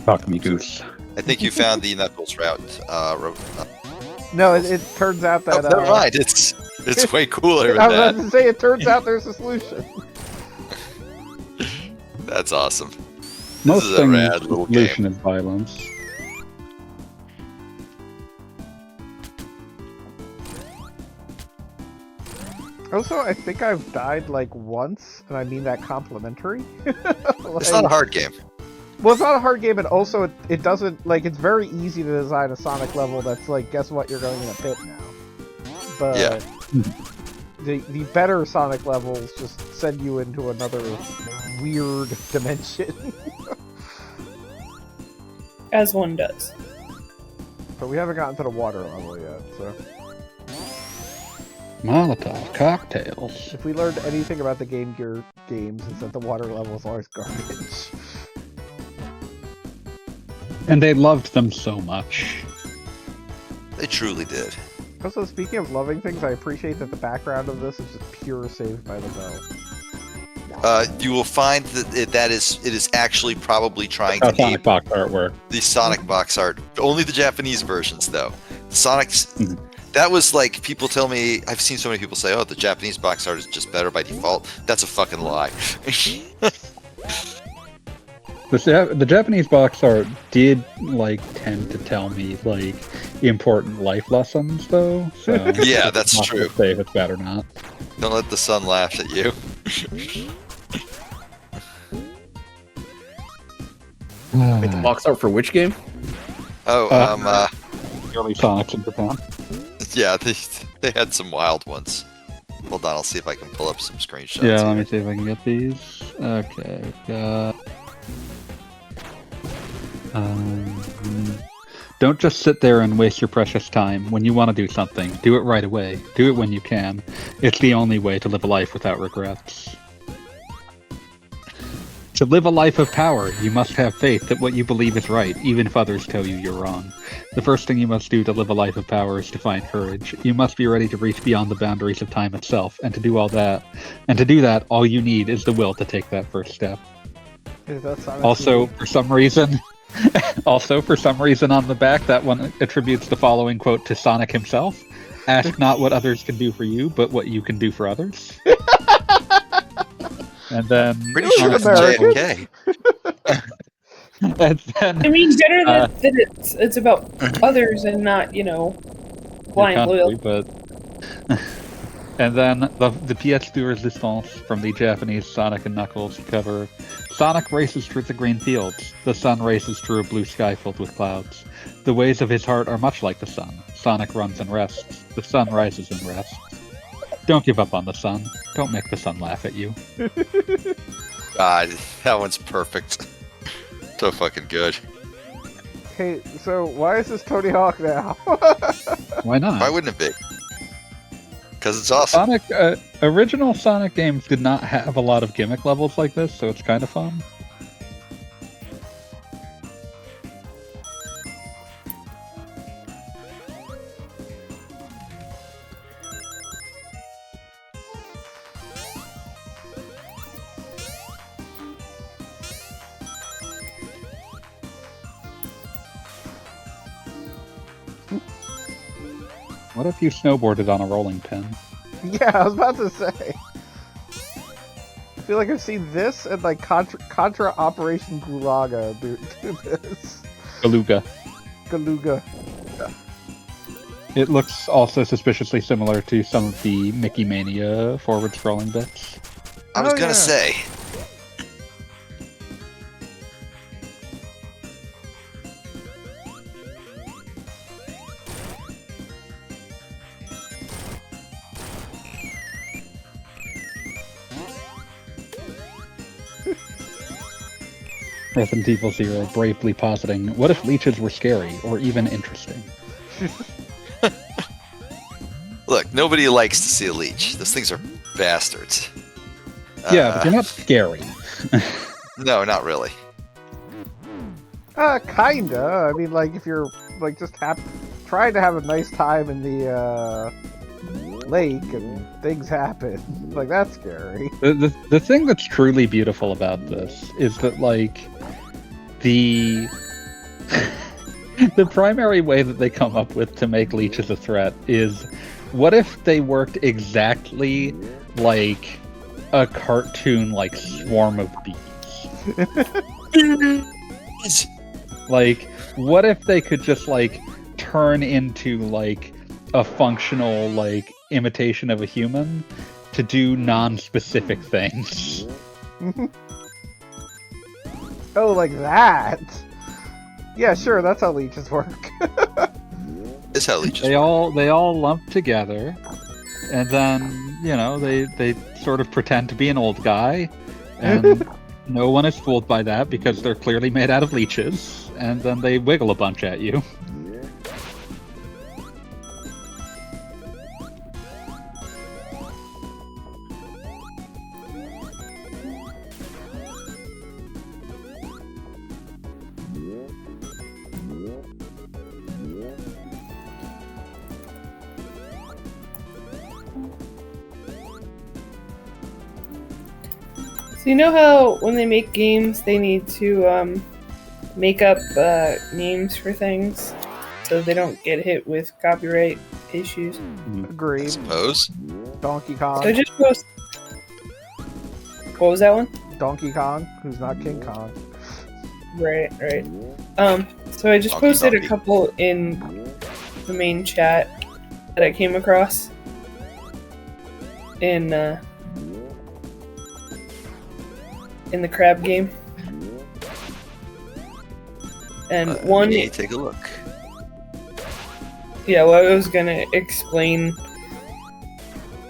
Fuck me, Goose. I think you found the Knuckles route. No, it turns out that... never mind. It's way cooler I than was that. about to say, it turns out there's a solution. That's awesome. Most is a things rad little solution game. is violence. Also, I think I've died like once, and I mean that complimentary. It's not a hard game. Well, it's not a hard game, and also it doesn't, like, it's very easy to design a Sonic level that's like, guess what, you're going in a pit now. But Yeah. the better Sonic levels just send you into another weird dimension. As one does. But we haven't gotten to the water level yet, so... Molotov cocktails. If we learned anything about the Game Gear games, it's that the water level is always garbage. And they loved them so much. They truly did. Also, speaking of loving things, I appreciate that the background of this is just pure Saved by the Bell. You will find that it is actually probably trying to Sonic ape box artwork. the Sonic box art. Only the Japanese versions, though. Sonic's... That was like, people tell me, I've seen so many people say, oh, the Japanese box art is just better by default. That's a fucking lie. The Japanese box art did, like, tend to tell me, like, important life lessons, though. So Yeah, that's not true. to say if it's bad or not. Don't let the sun laugh at you. Wait, the box art for which game? Oh, Early Sonics in Japan. yeah, they had some wild ones. Hold on, I'll see if I can pull up some screenshots. Yeah, here. let me see if I can get these. Okay, got... Don't just sit there and waste your precious time. When you want to do something, do it right away. Do it when you can. It's the only way to live a life without regrets. To live a life of power, you must have faith that what you believe is right, even if others tell you you're wrong. The first thing you must do to live a life of power is to find courage. You must be ready to reach beyond the boundaries of time itself, and to do that, all you need is the will to take that first step. Is that Sonic Also, TV? for some reason on the back, that one attributes the following quote to Sonic himself. Ask not what others can do for you, but what you can do for others. And then... Pretty sure it's American. JFK. and then I mean, better that it's about others and not, blind country, loyalty. but... And then the pièce de résistance from the Japanese Sonic and Knuckles cover. Sonic races through the green fields. The sun races through a blue sky filled with clouds. The ways of his heart are much like the sun. Sonic runs and rests. The sun rises and rests. Don't give up on the sun. Don't make the sun laugh at you. God, that one's perfect. So fucking good. Hey, so why is this Tony Hawk now? Why not? Why wouldn't it be? Because it's awesome. Original Sonic games did not have a lot of gimmick levels like this, so it's kind of fun. What if you snowboarded on a rolling pin? Yeah, I was about to say. feel like I've seen this and like Contra Operation Gulaga do this. Galuga. Galuga. It looks also suspiciously similar to some of the Mickey Mania forward-scrolling bits. I was gonna say. Resident Evil Zero bravely positing, what if leeches were scary or even interesting? Look, nobody likes to see a leech. Those things are bastards. Yeah, but they're not scary. No, not really. Kinda. I mean, like, if you're, like, just trying to have a nice time in the, lake and things happen. Like, that's scary. The thing that's truly beautiful about this is that, like, the primary way that they come up with to make leeches a threat is, what if they worked exactly like a cartoon, like, swarm of bees? Like, what if they could just, like, turn into, like, a functional, like, imitation of a human to do non-specific things? Oh, like that? Yeah, sure, that's how leeches work. It's how leeches They all lump together, and then, you know, they sort of pretend to be an old guy, and no one is fooled by that because they're clearly made out of leeches, and then they wiggle a bunch at you. So you know how when they make games, they need to make up names for things so they don't get hit with copyright issues? I Agreed. suppose. Donkey Kong. So I just post. What was that one? Donkey Kong, who's not King Kong. Right. So I just posted a couple in the main chat that I came across in the crab game. And one, take a look. yeah, well, I was gonna explain.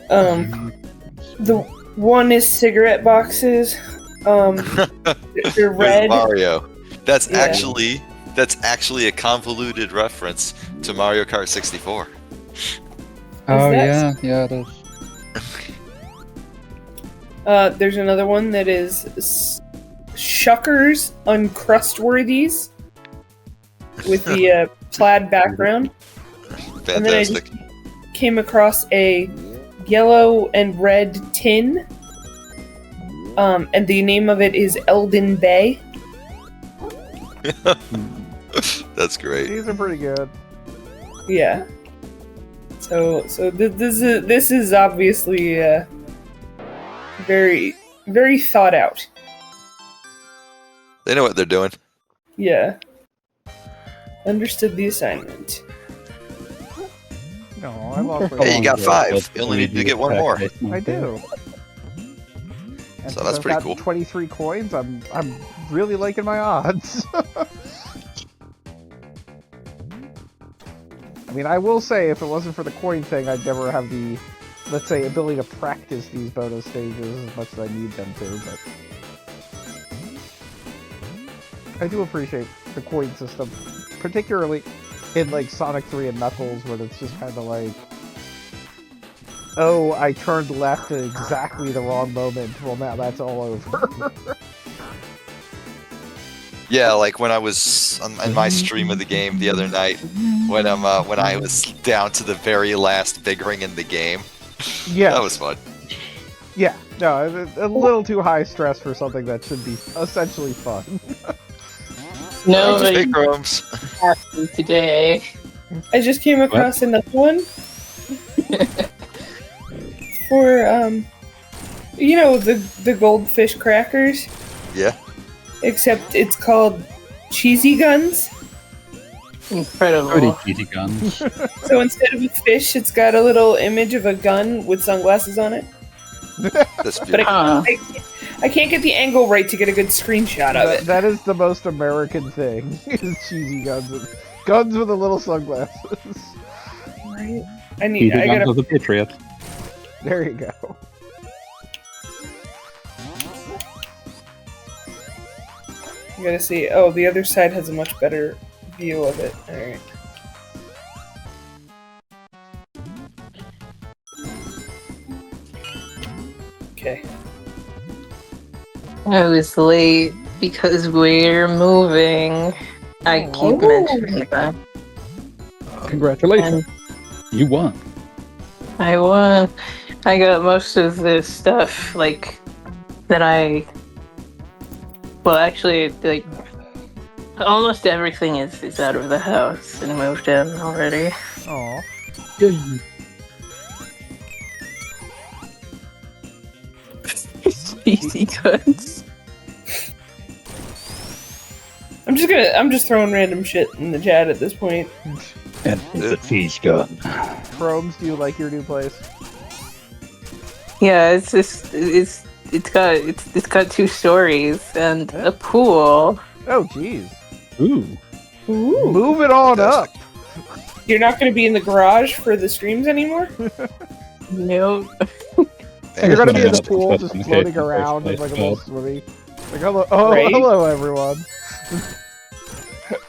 The one is cigarette boxes. They're red. With Mario. That's Yeah. actually a convoluted reference to Mario Kart 64. Oh that- yeah, it is. There's another one that is Shuckers Uncrustworthies with the plaid background. And then I just Fantastic. came across a yellow and red tin. And the name of it is Elden Bay. That's great. These are pretty good. Yeah. So this is obviously very, very thought out. They know what they're doing. Yeah. Understood the assignment. No, I lost my Hey, you got 5. You only need to get one more. I do. And So that's I've pretty got cool. 23 coins. I'm really liking my odds. I mean, I will say, if it wasn't for the coin thing, I'd never have the, let's say, ability to practice these bonus stages as much as I need them to, but I do appreciate the coin system, particularly in, like, Sonic 3 and Knuckles, where it's just kind of like, oh, I turned left at exactly the wrong moment. Well, now that's all over. Yeah, like when I was on my stream of the game the other night, when I was down to the very last big ring in the game. Yeah. That was fun. Yeah, no, a little too high stress for something that should be essentially fun. Just Nobody big rooms. happy today. I just came across another one for You know the goldfish crackers, Yeah. except it's called cheesy guns. Pretty Incredible. cheesy guns. So instead of a fish, it's got a little image of a gun with sunglasses on it. That's But beautiful. Huh. I can't get the angle right to get a good screenshot of it. That is the most American thing. Is cheesy guns with the little sunglasses. Right. Cheesy I guns gotta. of the Patriot. There you go. You gotta see. Oh, the other side has a much better view of it. All right. Okay. I was late because we're moving. I keep mentioning that. Congratulations. You won. I won. I got most of the stuff, like, that I... Well, actually, like, almost everything is out of the house and moved in already. Aw. Easy goods. I'm just throwing random shit in the chat at this point. And the cheese gun. Chromes, do you like your new place? Yeah, it's just it's got 2 stories and a pool. Oh, jeez. Ooh. Ooh. Move it on up. You're not gonna be in the garage for the streams anymore? Nope. You're gonna be in the That's- pool, that's just in the floating case of around first like a place, little swimmy. Like hello, oh, Right? hello everyone.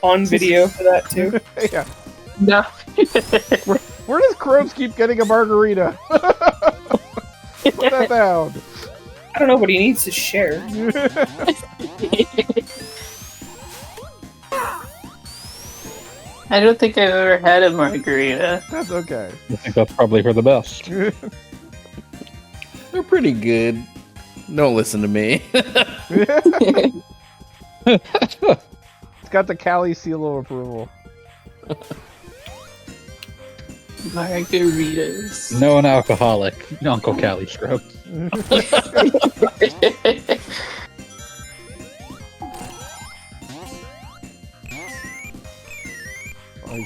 On video for that too. Yeah. No. Where does Chromes keep getting a margarita? Put that down. I don't know, but he needs to share. I don't think I've ever had a margarita. That's okay. I think that's probably for the best. They're pretty good. Don't listen to me. It's got the Cali seal of approval. Margaritas. No, an alcoholic. Uncle Cali stroke.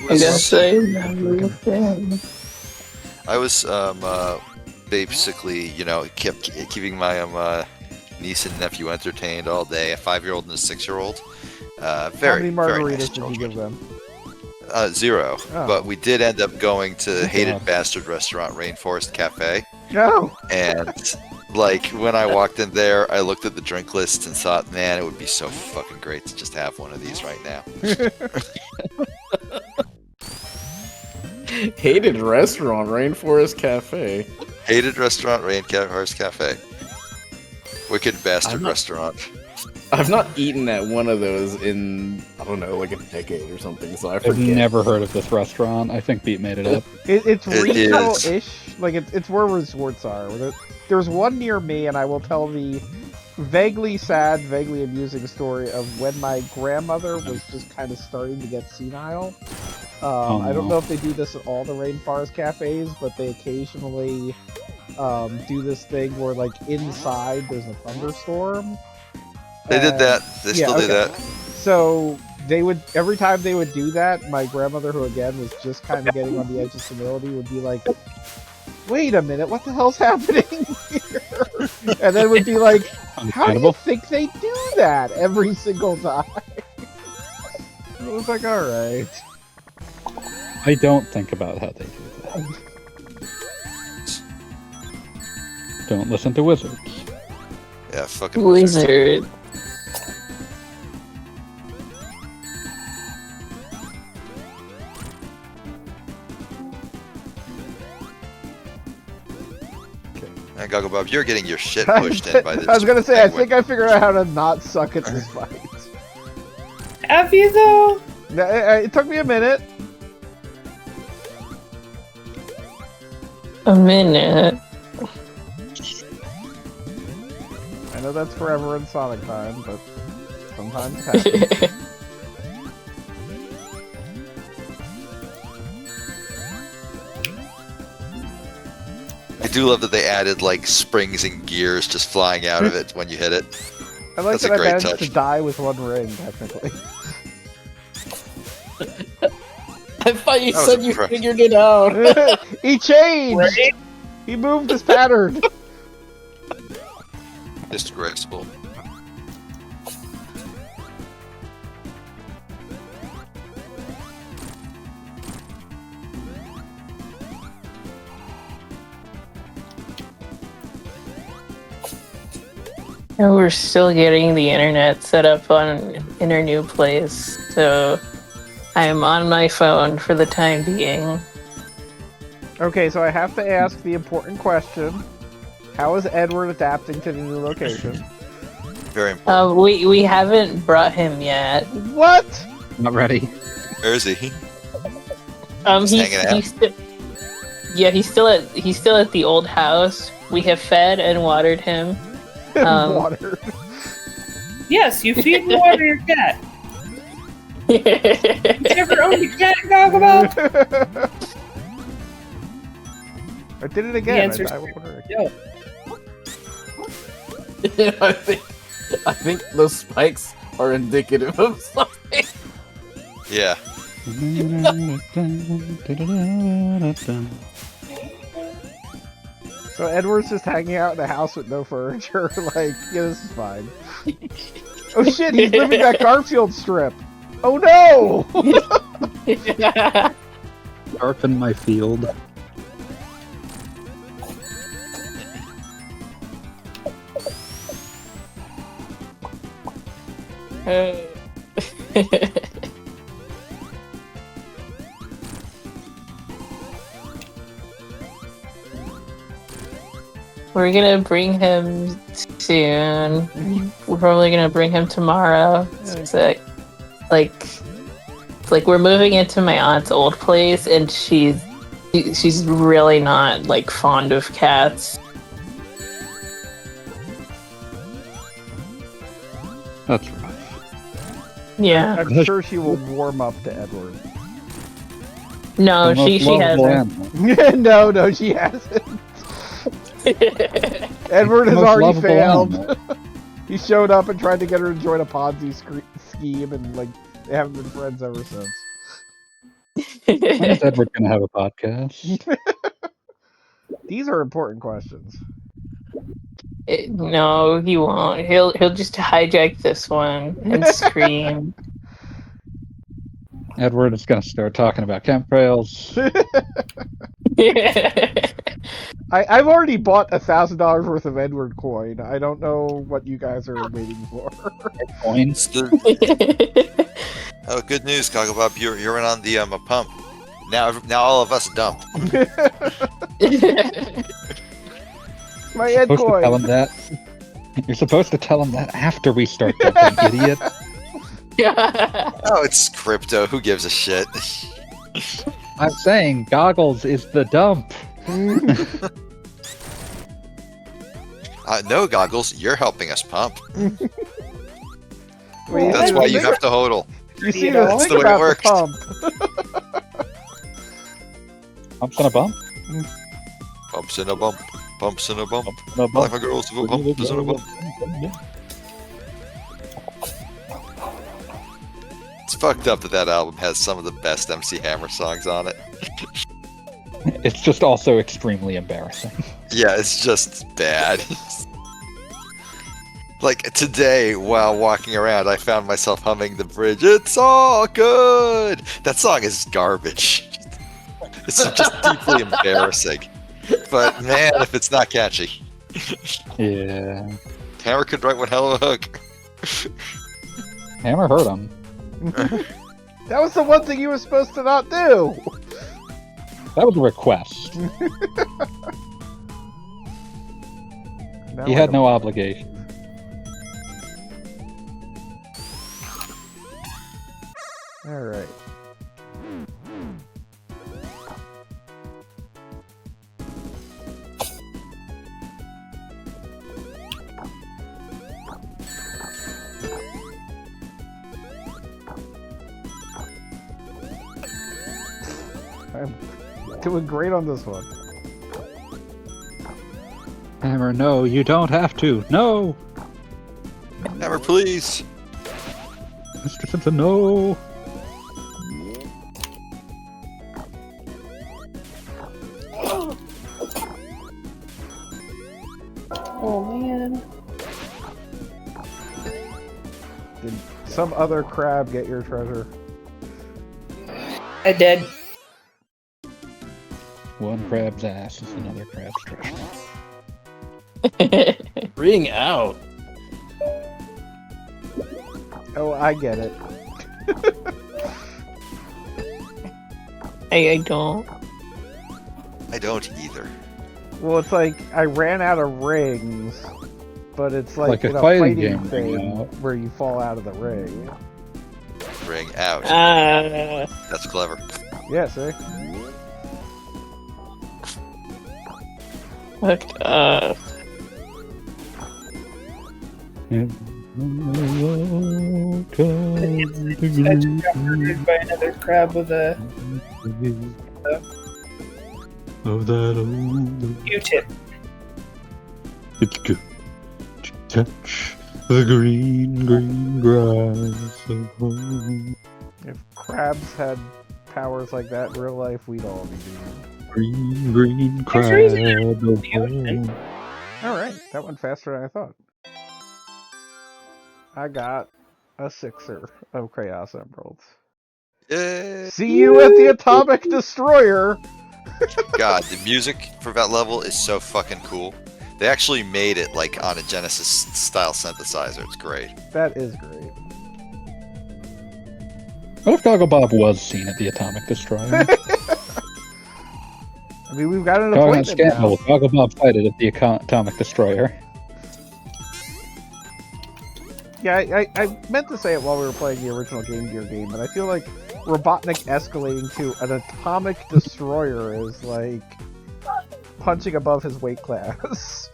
I guess I never been. I was basically, kept keeping my niece and nephew entertained all day. A 5-year-old and a 6-year-old. How Very, many very margaritas nice did you children. give them? 0. Oh. But we did end up going to the Oh, hated God. bastard restaurant Rainforest Cafe. No. And like when I walked in there, I looked at the drink list and thought, man, it would be so fucking great to just have one of these right now. Hated restaurant, Rainforest Cafe. Hated restaurant Rainforest Cafe. Wicked bastard restaurant. I've not eaten at one of those in, I don't know, like a decade or something, so I forget. I've never heard of this restaurant. I think Beat made it up. It's It regional-ish. Like it's where resorts are. There's one near me, and I will tell the vaguely sad, vaguely amusing story of when my grandmother was just kind of starting to get senile. I don't no. know if they do this at all the rainforest cafes, but they occasionally do this thing where, like, inside there's a thunderstorm. They did that. They yeah, still do okay. that. So they would, every time they would do that, my grandmother, who again was just kind of getting on the edge of senility, would be like, "Wait a minute, what the hell's happening here?" And then would be like, "How do you Understandable. think they do that every single time?" It was like, all right. I don't think about how they do that. Don't listen to wizards. Yeah, fucking Wizard. And Goggle Bob, you're getting your shit pushed in by this. I was gonna say, I penguin. think I figured out how to not suck at this fight. Have you though? It took me a minute. A minute. I know that's forever in Sonic time, but sometimes it happens. I do love that they added like springs and gears just flying out of it when you hit it. I like That's a that I great managed touch. to die with one ring, technically. I thought you That was said you impressive. figured it out. He changed! Right? He moved his pattern! Disgraceful. And we're still getting the internet set up in our new place, so I'm on my phone for the time being. Okay, so I have to ask the important question. How is Edward adapting to the new location? Very important. We haven't brought him yet. What? Not ready. Where is he? He's hanging out? he's still at the old house. We have fed and watered him. Water. Yes, you feed and water your cat. You ever owned a cat to talk about? I did it The again. answer's I wonder. no. I think those spikes are indicative of something. Yeah. So Edward's just hanging out in a house with no furniture. Like, yeah, this is fine. Oh shit, he's living that Garfield strip. Oh no! Sharpen my field. We're gonna bring him soon. We're probably gonna bring him tomorrow. So, like we're moving into my aunt's old place, and she's really not like fond of cats. That's rough. Yeah. I'm sure she will warm up to Edward. No, The most she lovable hasn't. animal. No, she hasn't. Edward has Most already lovable failed. animal. He showed up and tried to get her to join a Ponzi scheme, and like they haven't been friends ever since. When is Edward gonna have a podcast? These are important questions. No, he won't. He'll just hijack this one and scream. Edward is gonna start talking about chemtrails. I've already bought $1,000 worth of Edward coin. I don't know what you guys are waiting for. Coins. Oh, good news, Gogglebop. You're in on the a pump. Now all of us dump. My Ed Supposed to tell him coin. that. You're supposed to tell him that after we start dumping, idiot. Oh, it's crypto. Who gives a shit? I'm saying Goggles is the dump. No, Goggles. You're helping us pump. Wait, That's why you have to hodl. You see, That's the the thing way it about the works. pump. Pump's gonna bump. Pumps in a bump. Pumps in a bump. No Life a girl's of a bump is in a bump. It's fucked up that album has some of the best MC Hammer songs on it. It's just also extremely embarrassing. Yeah, it's just bad. Like today, while walking around, I found myself humming the bridge. It's all good. That song is garbage. It's just deeply embarrassing. But man, if it's not catchy, Yeah. Hammer could write one hell of a hook. Hammer heard him. That was the one thing you were supposed to not do. That was a request. Now He I had don't- no obligation. All right. I'm doing great on this one. Hammer, no, you don't have to. No! Hammer, please. Mr. Simpson, no! Oh man. Did some other crab get your treasure? I did. One crab's ass is another crab's treasure. Ring out. Oh, I get it. I don't. I don't either. Well, it's like I ran out of rings, but it's like Like a in a fighting fighting game, thing yeah. where you fall out of the ring. Ring out. That's clever. Yeah, see? Fucked up. I just got murdered by another crab with a Of that old, Q-tip. it's good to touch the green, green grass of home. If crabs had powers like that in real life, we'd all be doomed. Green, green crab There's a reason of home. Alright, that went faster than I thought. I got a sixer of Chaos Emeralds. Yay. See you at the Atomic Destroyer! God, the music for that level is so fucking cool. They actually made it like on a Genesis style synthesizer. It's great. That is great. What if Goggle Bob was seen at the Atomic Destroyer? I mean, we've got an Going on appointment scandal, now. Goggle Bob fighted at the Atomic Destroyer. Yeah, I meant to say it while we were playing the original Game Gear game, but I feel like Robotnik escalating to an Atomic Destroyer is like punching above his weight class.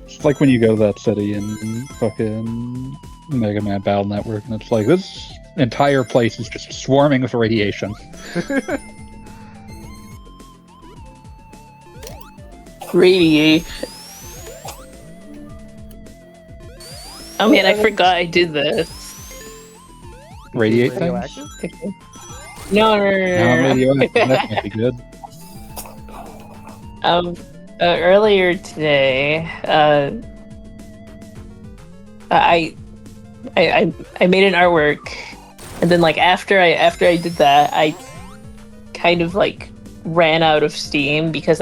It's like when you go to that city in fucking Mega Man Battle Network, and it's like, this entire place is just swarming with radiation. Radiation. Oh man, I forgot I did this. Radiate things? Radioactive? No, no, No, no, no. radioactive. That might be good. Earlier today, I made an artwork, and then like after I did that, I kind of like ran out of steam because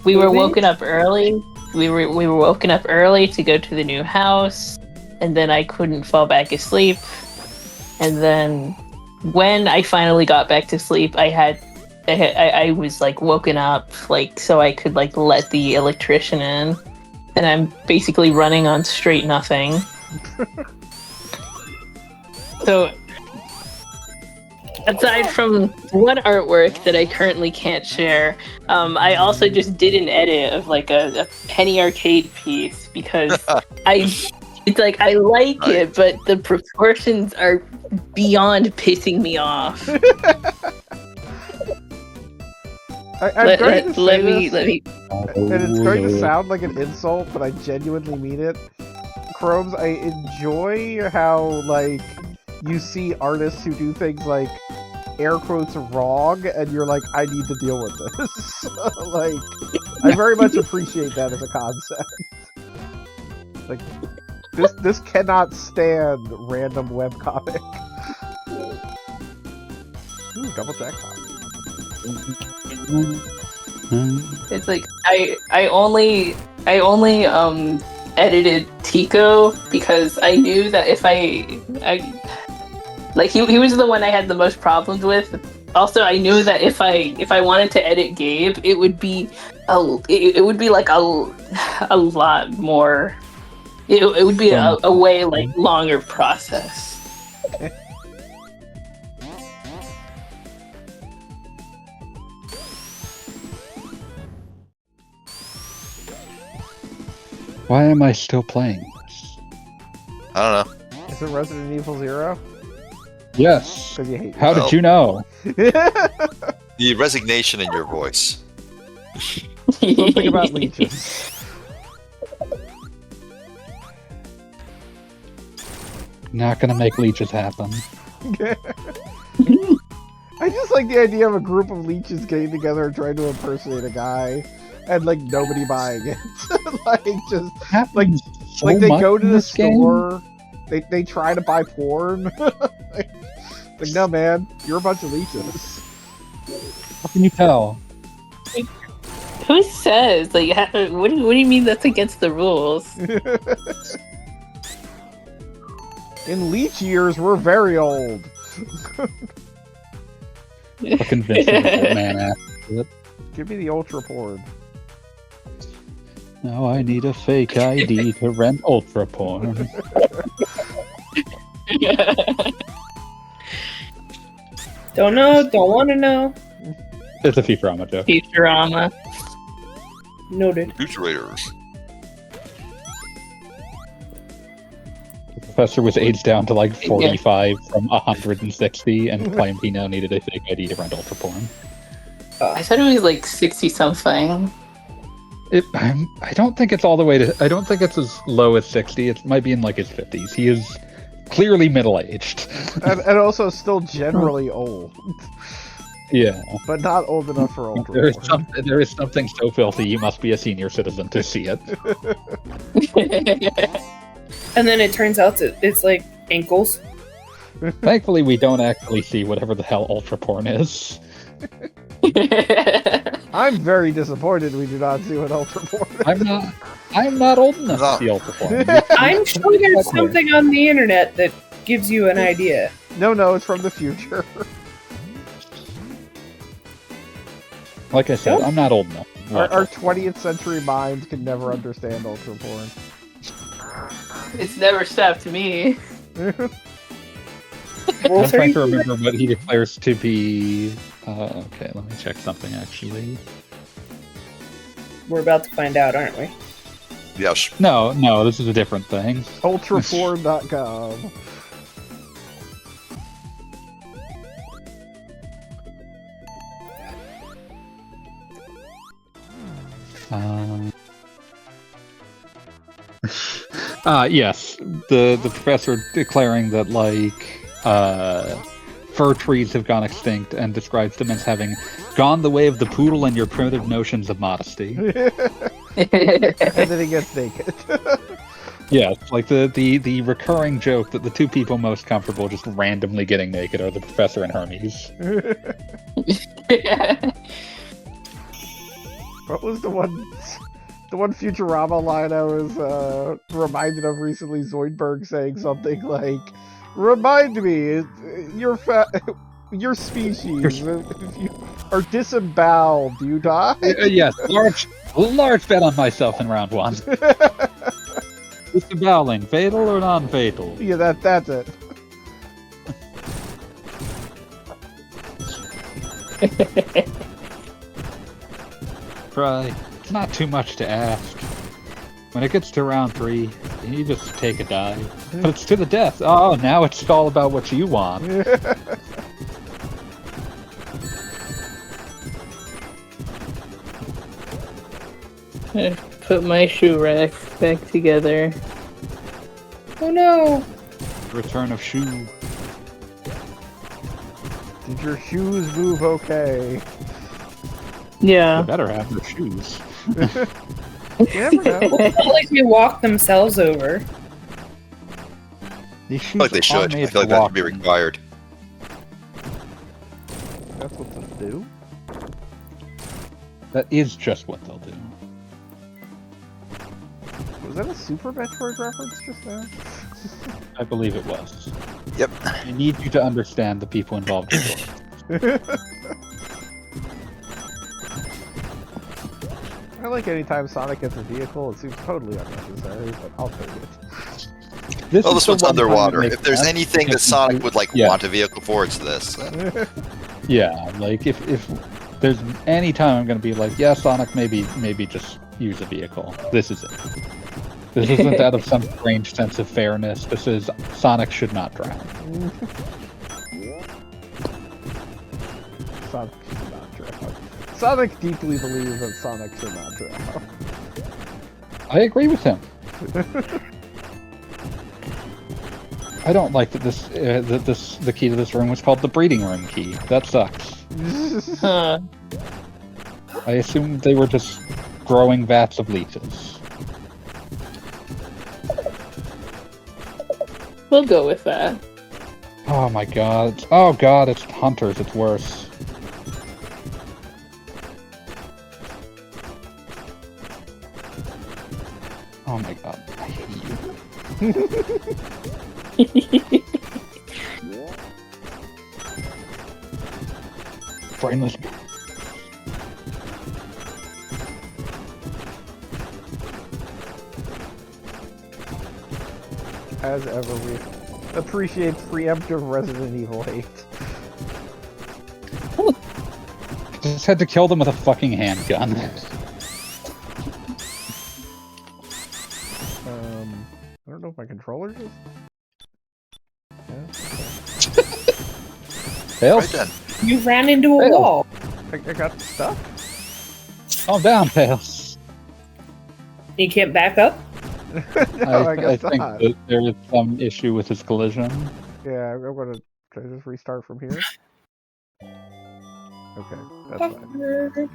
we were woken up early. We were woken up early to go to the new house, and then I couldn't fall back asleep. And then when I finally got back to sleep, I was like woken up like so I could like let the electrician in, and I'm basically running on straight nothing. So aside from one artwork that I currently can't share, I also just did an edit of like a penny arcade piece because it's like I like it, but the proportions are beyond pissing me off. I'm going to say let this, me. and it's going to sound like an insult, but I genuinely mean it. Chromes, I enjoy how, like, you see artists who do things like, air quotes, wrong, and you're like, I need to deal with this. Like, I very much appreciate that as a concept. Like, this cannot stand random webcomic. Ooh, double jackpot. It's like I only edited Tico because I knew that if I like he was the one I had the most problems with. Also, I knew that if I wanted to edit Gabe, it would be like a lot more. It would be a way like longer process. Why am I still playing this? I don't know. Is it Resident Evil 0? Yes. Because you hate How did you know? The resignation in your voice. Something about leeches. Not gonna make leeches happen. I just like the idea of a group of leeches getting together and trying to impersonate a guy, and like nobody buying it. Like just like So like they much go to in the this game. store, they try to buy porn. like no man, you're a bunch of leeches. How can you tell? Who says? Like, what do you mean that's against the rules? In leech years, we're very old. A convincing old man after it. Give me the ultra porn. Now I need a fake ID to rent ultra porn. Don't know, don't want to know. It's a Futurama joke. Futurama. Noted. Futurators. The professor was aged down to like 45 from 160 and claimed he now needed a fake ID to rent ultra porn. I thought it was like 60 something. I don't think it's all the way to. I don't think it's as low as 60. It might be in like his 50s. He is clearly middle-aged. And also still generally old. Yeah. But not old enough for ultra porn. There is something so filthy you must be a senior citizen to see it. And then it turns out that it's like ankles. Thankfully, we don't actually see whatever the hell ultra porn is. I'm very disappointed we do not see what ultra porn is. I'm not old enough to see ultra porn. I'm sure there's something on the internet that gives you an idea. No, it's from the future. Like I said, I'm not old enough. Our 20th century minds can never understand ultra porn. It's never stopped me. I'm trying to remember what he declares to be. Okay, let me check something actually. We're about to find out, aren't we? Yes. No, this is a different thing. Ultraporn.com. Yes, the professor declaring that like fir trees have gone extinct and describes them as having gone the way of the poodle and your primitive notions of modesty. And then he gets naked. Yes, like the recurring joke that the two people most comfortable just randomly getting naked are the professor and Hermes. What was the one Futurama line I was reminded of recently? Zoidberg saying something like, "Remind me, your species, if you are disemboweled, you die." Yes, large bet on myself in round one. Disemboweling, fatal or non-fatal? Yeah, that's it. Try. It's not too much to ask. When it gets to round 3, you just take a dive. But it's to the death. Oh, now it's all about what you want. Put my shoe rack back together. Oh no! Return of shoe. Did your shoes move okay? Yeah. They better have their shoes. You never know. It's not like they walk themselves over. These I shoes feel like they are should. I made feel like for that should be walking. required. That's what they'll do. That is just what they'll do. Was that a Super Metroid reference just now? I believe it was. Yep. I need you to understand the people involved in it. I like anytime Sonic gets a vehicle, it seems totally unnecessary, but I'll take it. This Well, is this the one's one time it underwater. makes If there's sense, anything that because Sonic would like yeah. want a vehicle for, it's this. Yeah, like if there's any time I'm gonna be like, yeah, Sonic, maybe just use a vehicle. This is it. This isn't out of some strange sense of fairness. This is Sonic should not drown. Sonic should not Sonic deeply believes that Sonic should not draw. I agree with him. I don't like that the key to this room was called the breeding room key. That sucks. Huh. I assumed they were just growing vats of leeches. We'll go with that. Oh my god. Oh god, it's hunters, it's worse. Oh my god, I hate you. Brainless. As ever, we appreciate preemptive Resident Evil hate. Just had to kill them with a fucking handgun. I don't know if my controller just... Tails? Right then. You ran into a Fail. wall. I got stuck? Calm down, Tails. You can't back up? No, I I guess think not. that there is some issue with his collision. Yeah, I'm gonna... Can I just restart from here? Okay, that's fine. Fucker.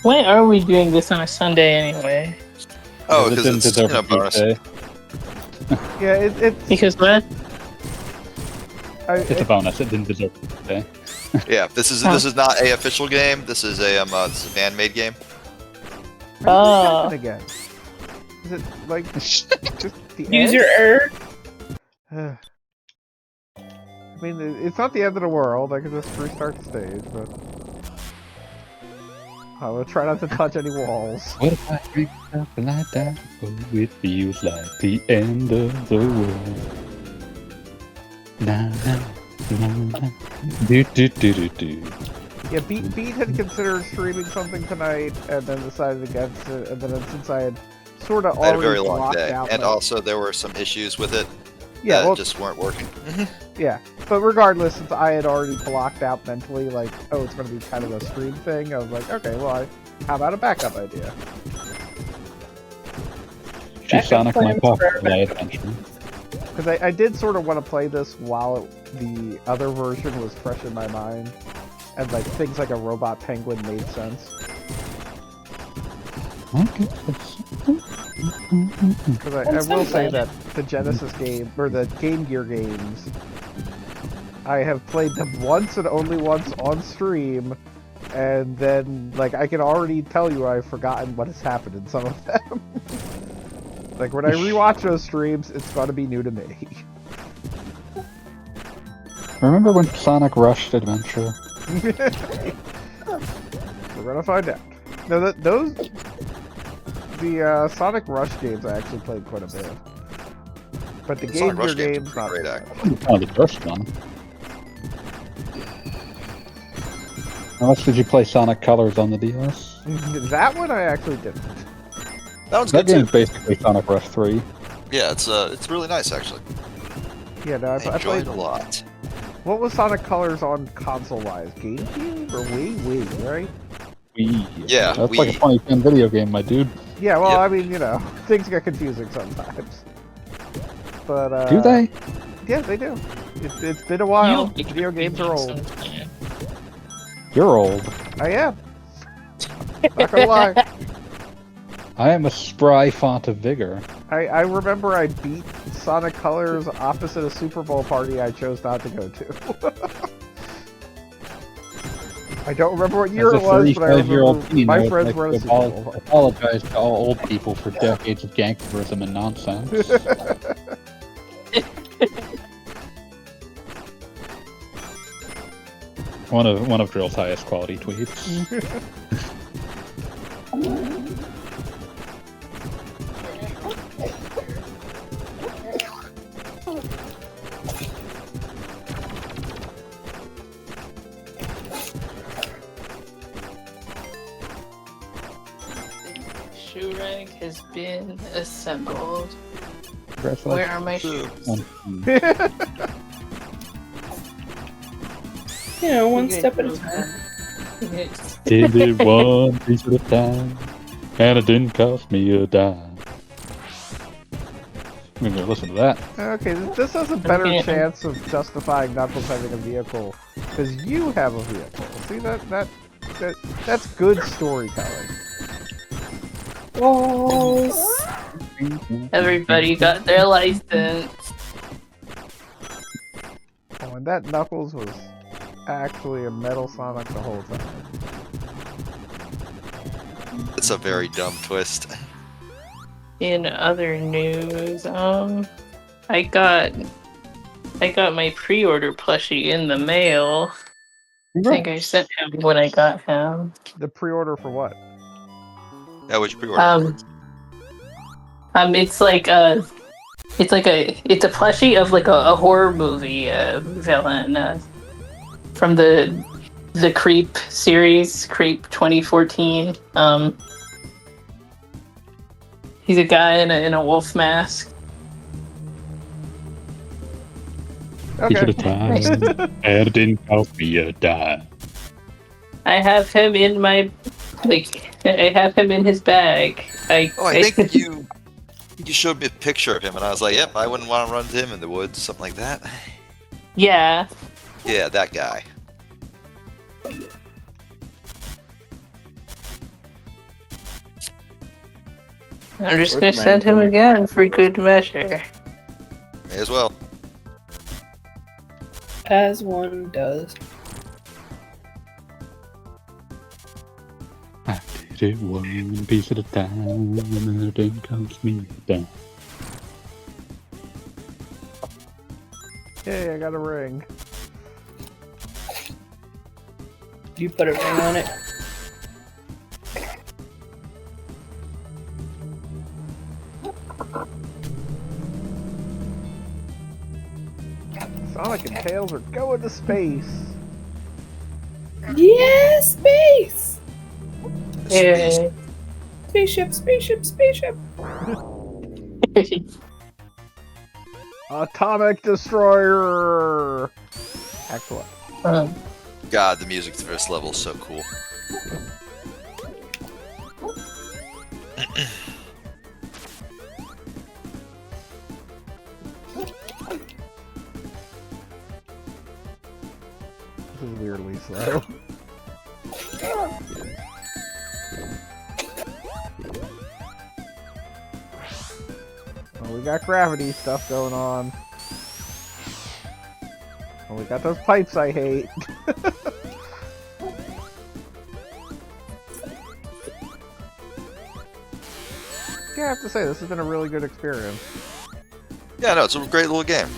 Why are we doing this on a Sunday anyway? Oh, It because didn't it's deserve a bonus. Tuesday. Yeah, it's... Because what? It's a bonus. It didn't deserve a Tuesday. Yeah, this is not a official game. This is a fan-made game. Oh. again. Is it like just the User error. end? I mean, it's not the end of the world. I can just restart the stage, but I will try not to touch any walls. What if I wake up and I die? Oh, it feels like the end of the world. Na na na na. Do do do do do. Yeah, Beat had considered streaming something tonight, and then decided against it. And then since I had sort of I had a already very long blocked day, out, and my- also there were some issues with it yeah, that well, just weren't working. yeah. But regardless, since I had already blocked out mentally, like, oh, it's going to be kind of a stream thing, I was like, okay, well, how about a backup idea? She's Sonic my plans pop for- my attention. Because I did sort of want to play this while the other version was fresh in my mind, and like things like a robot penguin made sense. Okay. Because I will say that the Genesis game, or the Game Gear games, I have played them once and only once on stream, and then, like, I can already tell you I've forgotten what has happened in some of them. Like, when I rewatch those streams, it's gonna be new to me. Remember when Sonic rushed Adventure? We're gonna find out. No, the Sonic Rush games I actually played quite a bit. But the Game Sonic Gear Rush games games, are not great, so actually. much. Oh, the first one. How much did you play Sonic Colors on the DS? That one I actually didn't. That one's That good too. game's basically Sonic Rush 3. Yeah, it's really nice actually. Yeah, no, I I enjoyed played. it a lot. What was Sonic Colors on console-wise? GameCube or Wii, right? Wii. Yeah, That's like a Wii. 2010 video game, my dude. Yeah, well, Yep. I mean, you know, things get confusing sometimes. But, Do they? Yeah, they do. It's been a while. You- Video games are old. You're old. I am. Not gonna lie. I am a spry font of vigor. I remember I beat Sonic Colors opposite a Super Bowl party I chose not to go to. I don't remember what year As it a was, but I 35-year-old remember teen, I my would friends like were at to a Super Bowl party. apologize to all old people for decades of gangsterism and nonsense. One of Drill's highest quality tweets. Shoe rank has been assembled. Where Congratulations. are my shoes? one step at a time. Did it one piece at a time, and it didn't cost me a dime. I'm gonna listen to that. Okay, this has a better Yeah. chance of justifying Knuckles having a vehicle because you have a vehicle. See that's good storytelling. Balls. Everybody got their license. Oh, and that Knuckles was actually a Metal Sonic the whole time. It's a very dumb twist. In other news, I got my pre-order plushie in the mail. I think I sent him when I got him. The pre-order for what? Yeah, which pre-order? It's like a plushie of like a horror movie villain from the Creep series, Creep 2014. He's a guy in a wolf mask. Piece at a Okay. time, and it didn't cost me a dime. I have him in my I have him in his bag. I think you showed me a picture of him, and I was like, yep, I wouldn't want to run to him in the woods, something like that. Yeah. Yeah, that guy. I'm just gonna send him again for good measure. May as well. As one does. I did it one piece at a time, and it didn't cost me a dime. Hey, I got a ring. You put a ring on it. Sonic and Tails are going to space. Yeah, space! Yeah. Spaceship, spaceship, spaceship! Atomic Destroyer! Excellent. God, the music for this level is so cool. This is weirdly slow. Oh, we got gravity stuff going on. Oh, we got those pipes I hate. Yeah, I have to say, this has been a really good experience. Yeah, no, it's a great little game.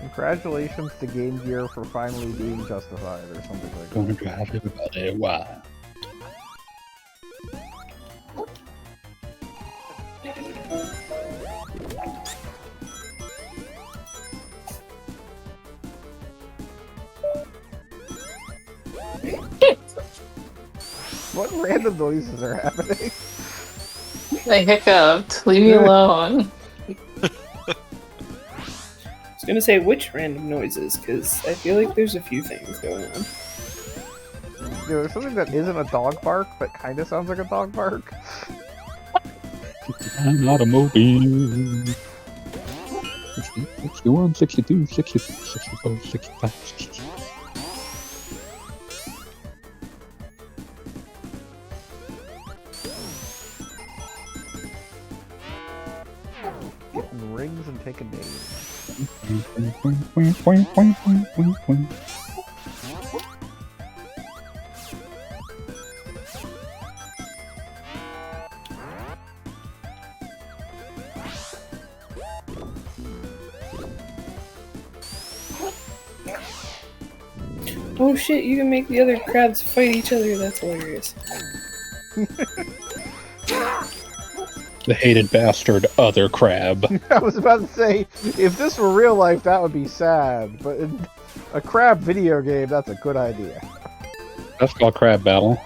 Congratulations to Game Gear for finally being justified, or something like that. Gonna drive everybody wild. What random noises are happening? I hiccuped. Leave me alone. I was gonna say which random noises, because I feel like there's a few things going on. There's something that isn't a dog bark, but kind of sounds like a dog bark. I'm not a movie. 61, 62, 63, 64, 65, 66. Getting rings and taking names. Oh shit, you can make the other crabs fight each other, that's hilarious. The hated bastard, other crab. I was about to say, if this were real life, that would be sad. But in a crab video game, that's a good idea. That's called Crab Battle.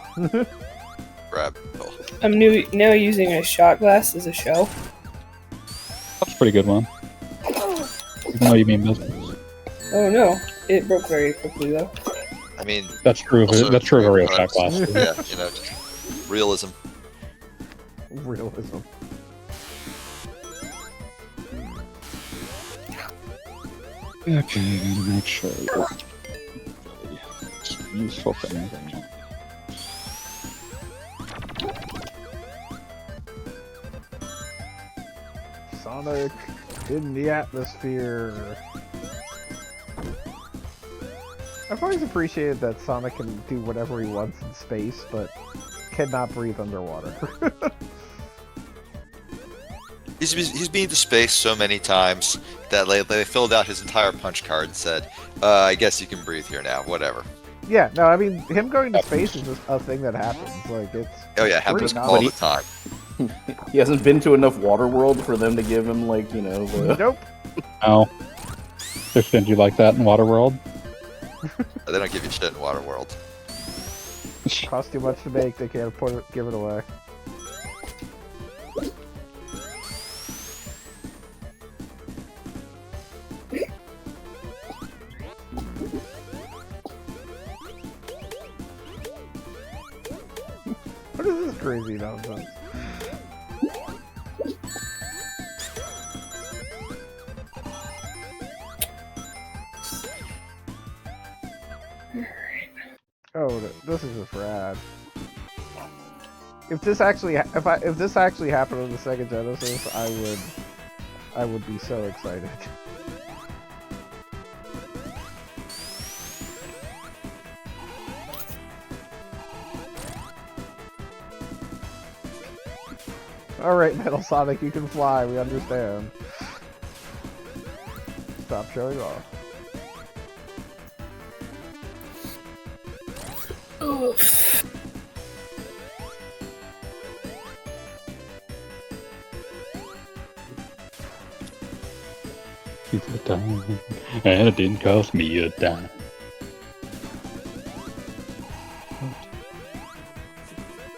Crab. Oh. I'm now using a shot glass as a shell. That's a pretty good one. Even though you mean business. Oh no, it broke very quickly though. I mean, That's true. also That's true of a real crab shot glass. yeah, just realism. Realism. Okay, to make sure. Useful thing. Sonic in the atmosphere. I've always appreciated that Sonic can do whatever he wants in space, but cannot breathe underwater. He's been to space so many times that they filled out his entire punch card and said, I guess you can breathe here now, whatever. Yeah, no, I mean, him going to space is just a thing that happens. Like, it's... Oh yeah, it happens pretty all common. the time. He hasn't been to enough Waterworld for them to give him, like, you know, the... Nope. No. They're stingy like that in Waterworld. They don't give you shit in Waterworld. Costs too much to make, they can't give it away. What is this crazy nonsense? Oh, this is just rad. If this actually happened on the Sega Genesis, I would be so excited. Alright, Metal Sonic, you can fly, we understand. Stop showing off. Oof. It's a dime, and it didn't cost me a dime.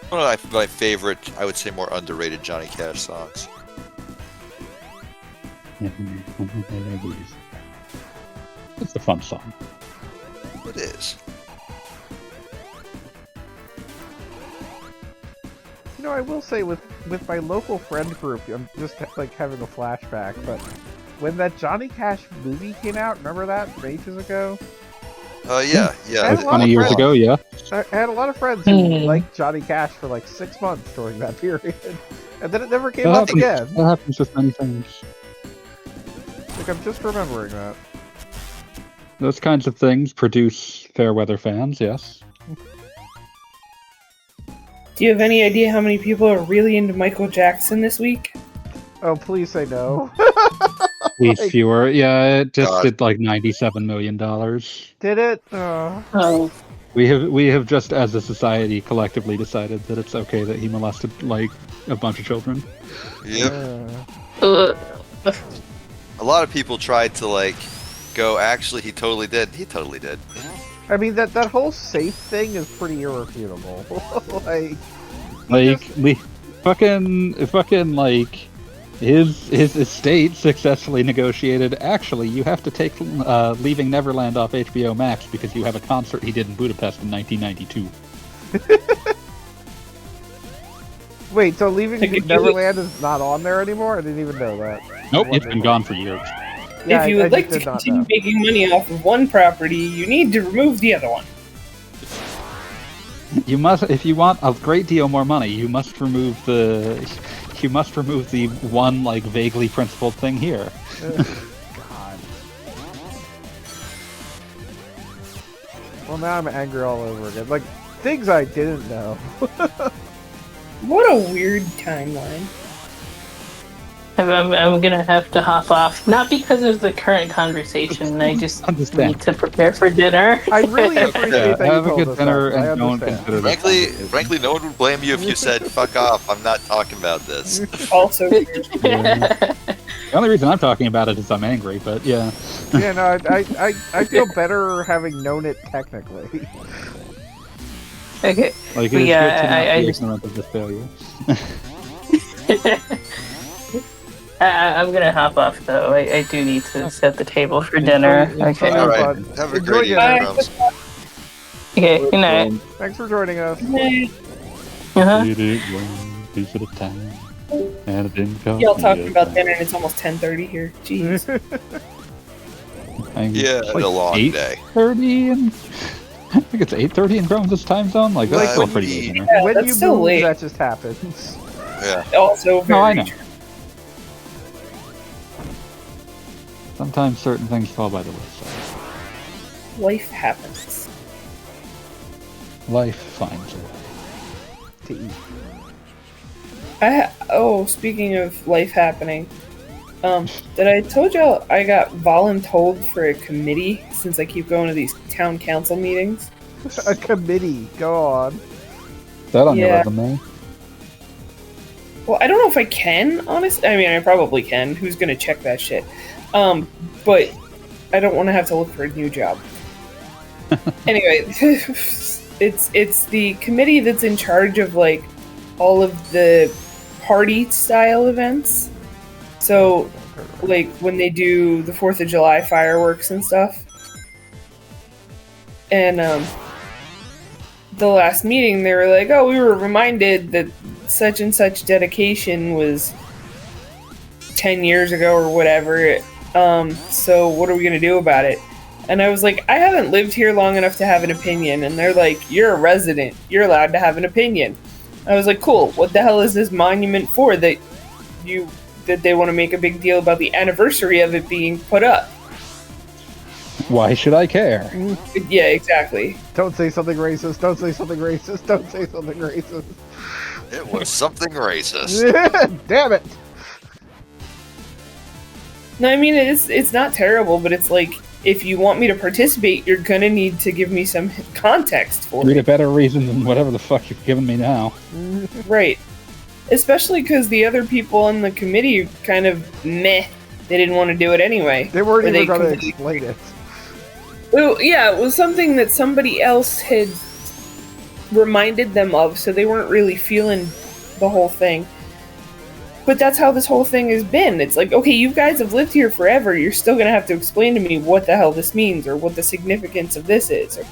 One of my favorite, I would say more underrated Johnny Cash songs. It's a fun song. It is. You know, I will say with my local friend group, I'm just like having a flashback, but when that Johnny Cash movie came out, remember that from ages ago? Yeah. That's 20 years ago, yeah. I had a lot of friends who liked Johnny Cash for like 6 months during that period, and then it never came up again. That happens with many things. Like, I'm just remembering that. Those kinds of things produce fair weather fans, yes. Do you have any idea how many people are really into Michael Jackson this week? Oh, please say no. These Like- fewer, yeah, it just God. did like $97 million. Did it? Oh. Oh, We have just, as a society, collectively decided that it's okay that he molested like a bunch of children. Yep. ugh. A lot of people tried to like go, actually he totally did. He totally did. I mean, that whole safe thing is pretty irrefutable. Like, We fucking like his estate successfully negotiated. Actually, you have to take Leaving Neverland off HBO Max because you have a concert he did in Budapest in 1992. wait, so Leaving Like, if you- Neverland is not on there anymore? I didn't even know that. Nope, it's been gone for years. Yeah, if you I would like just to did not continue know. making money off of one property, you need to remove the other one. You must, if you want a great deal more money, you must remove the one like vaguely principled thing here. God. Well, now I'm angry all over again. Like, things I didn't know. What a weird timeline. I'm gonna have to hop off. Not because of the current conversation. I just Understand. need to prepare for dinner. I really appreciate that you Have a told good us dinner that. I and don't understand. consider this conversation. Frankly, no one would blame you if you said, "Fuck off, I'm not talking about this." Also, Yeah. The only reason I'm talking about it is I'm angry, but yeah. Yeah, no, I feel better having known it technically. Okay. Like, But it is yeah, good to not I be just- ignorant of this failure. I'm gonna hop off though. I do need to set the table for dinner. Enjoy Okay. All right, Bud. have a Enjoy great dinner. evening, Rums. Okay. Good night. Thanks for joining us. Uh-huh. Eat it one piece at a time, and it didn't cost y'all me talking a about dime. dinner and it's almost 10:30 here. Jeez. Yeah, it's a long day. 8:30 and I think it's 8:30 in Grounds' time zone. Like that's still pretty late dinner. Yeah, When that's you so move, late. that just happens. Yeah. Also, very No, I know. true. Sometimes certain things fall by the wayside. Life happens. Life finds a way. To eat. Speaking of life happening, did I told y'all I got voluntold for a committee since I keep going to these town council meetings? A committee. Go on. Is that on your Yeah. resume? Well, I don't know if I can, honestly. I mean, I probably can. Who's gonna check that shit? But I don't want to have to look for a new job. Anyway, it's the committee that's in charge of like all of the party style events. So, like when they do the 4th of July fireworks and stuff. And the last meeting, they were like, "Oh, we were reminded that such and such dedication was 10 years ago or whatever. So what are we gonna do about it?" And I was like, "I haven't lived here long enough to have an opinion." And they're like, "You're a resident. You're allowed to have an opinion." I was like, "Cool. What the hell is this monument for that they want to make a big deal about the anniversary of it being put up?" Why should I care? Yeah, exactly. Don't say something racist. Don't say something racist. Don't say something racist. It was something racist. Damn it. No, I mean it's not terrible, but it's like if you want me to participate, you're gonna need to give me some context for Read it. a better reason than whatever the fuck you've given me now. Right. Especially because the other people on the committee kind of meh. They didn't want to do it anyway. They weren't Or even they going to completely- explain it. Well, yeah, it was something that somebody else had reminded them of, so they weren't really feeling the whole thing. But that's how this whole thing has been. It's like, okay, you guys have lived here forever. You're still going to have to explain to me what the hell this means or what the significance of this is. Or,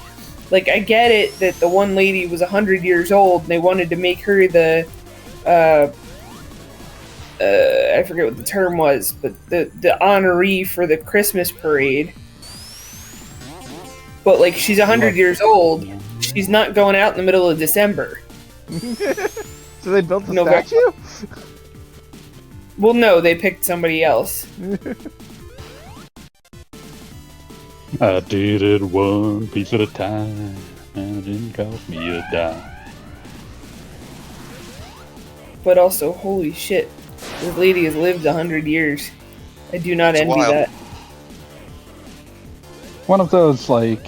like, I get it that the one lady was 100 years old and they wanted to make her the, I forget what the term was, but the honoree for the Christmas parade. But, like, she's 100 years old. She's not going out in the middle of December. So they built the No, statue? Well, no, they picked somebody else. I did it one piece at a time, and it didn't cost me a dime. But also, holy shit, this lady has lived 100 years. I do not It's envy wild. that. One of those, like,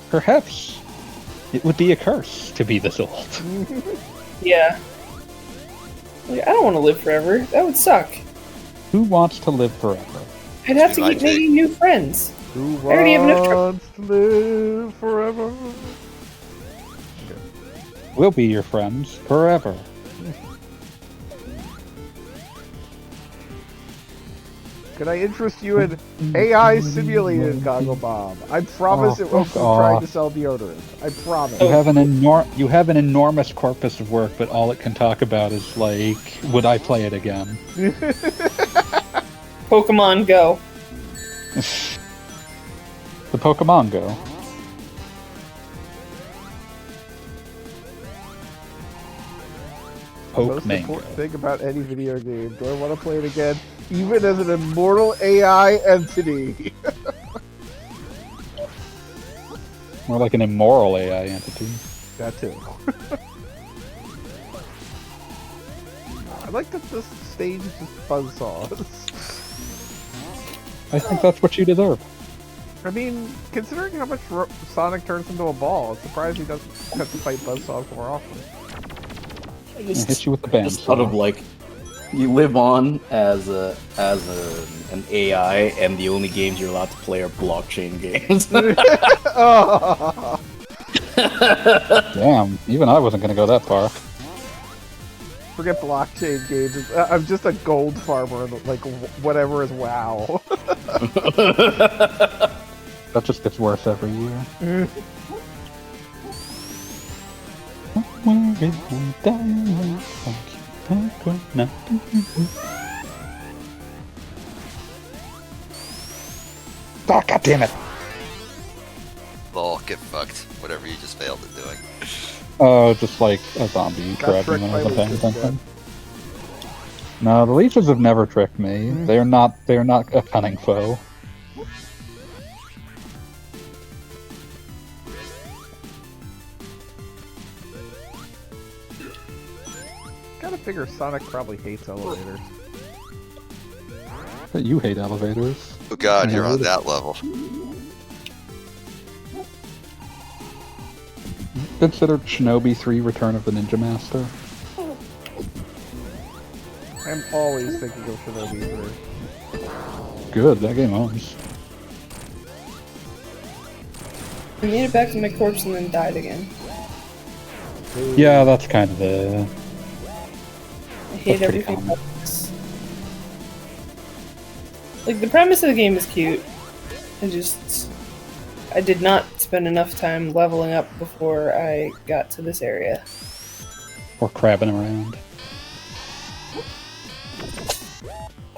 perhaps it would be a curse to be this old. Yeah. Like, I don't want to live forever. That would suck. Who wants to live forever? I'd have to My keep making new friends. Who I already have enough trouble. wants to live forever? We'll be your friends forever. Can I interest you in AI simulated Goggle Bomb? I promise it won't be fuck trying off. to sell deodorant. I promise. You have an enormous corpus of work, but all it can talk about is like, would I play it again? Pokemon Go. The Pokemon Go. Most Pokemango. important thing about any video game. Do I want to play it again? Even as an immortal AI entity. More like an immoral AI entity. That too. I like that this stage is just buzzsaws. I think that's what you deserve. I mean, considering how much Sonic turns into a ball, it's surprised he doesn't have to fight buzzsaws more often. I Hit you with the band. just thought of like, you live on as an AI, and the only games you're allowed to play are blockchain games. Oh. Damn, even I wasn't gonna go that far. Forget blockchain games. I'm just a gold farmer, like whatever is WoW. That just gets worse every year. Ah, God damn it! Lol, get fucked. Whatever you just failed at doing. Oh, just like a zombie Got grabbing tricked when I by was paying leeches, attention. No, the leeches have never tricked me. They are not a cunning foe. Gotta figure Sonic probably hates elevators. But you hate elevators. Oh god, Yeah, you're on really. that level. Considered Shinobi 3 Return of the Ninja Master. I'm always thinking of Shinobi 3. Good, that game owns. I made it back to my corpse and then died again. Yeah, that's kind of the... I hate That's pretty everything common. about this. Like, the premise of the game is cute. I did not spend enough time leveling up before I got to this area. Or crabbing around.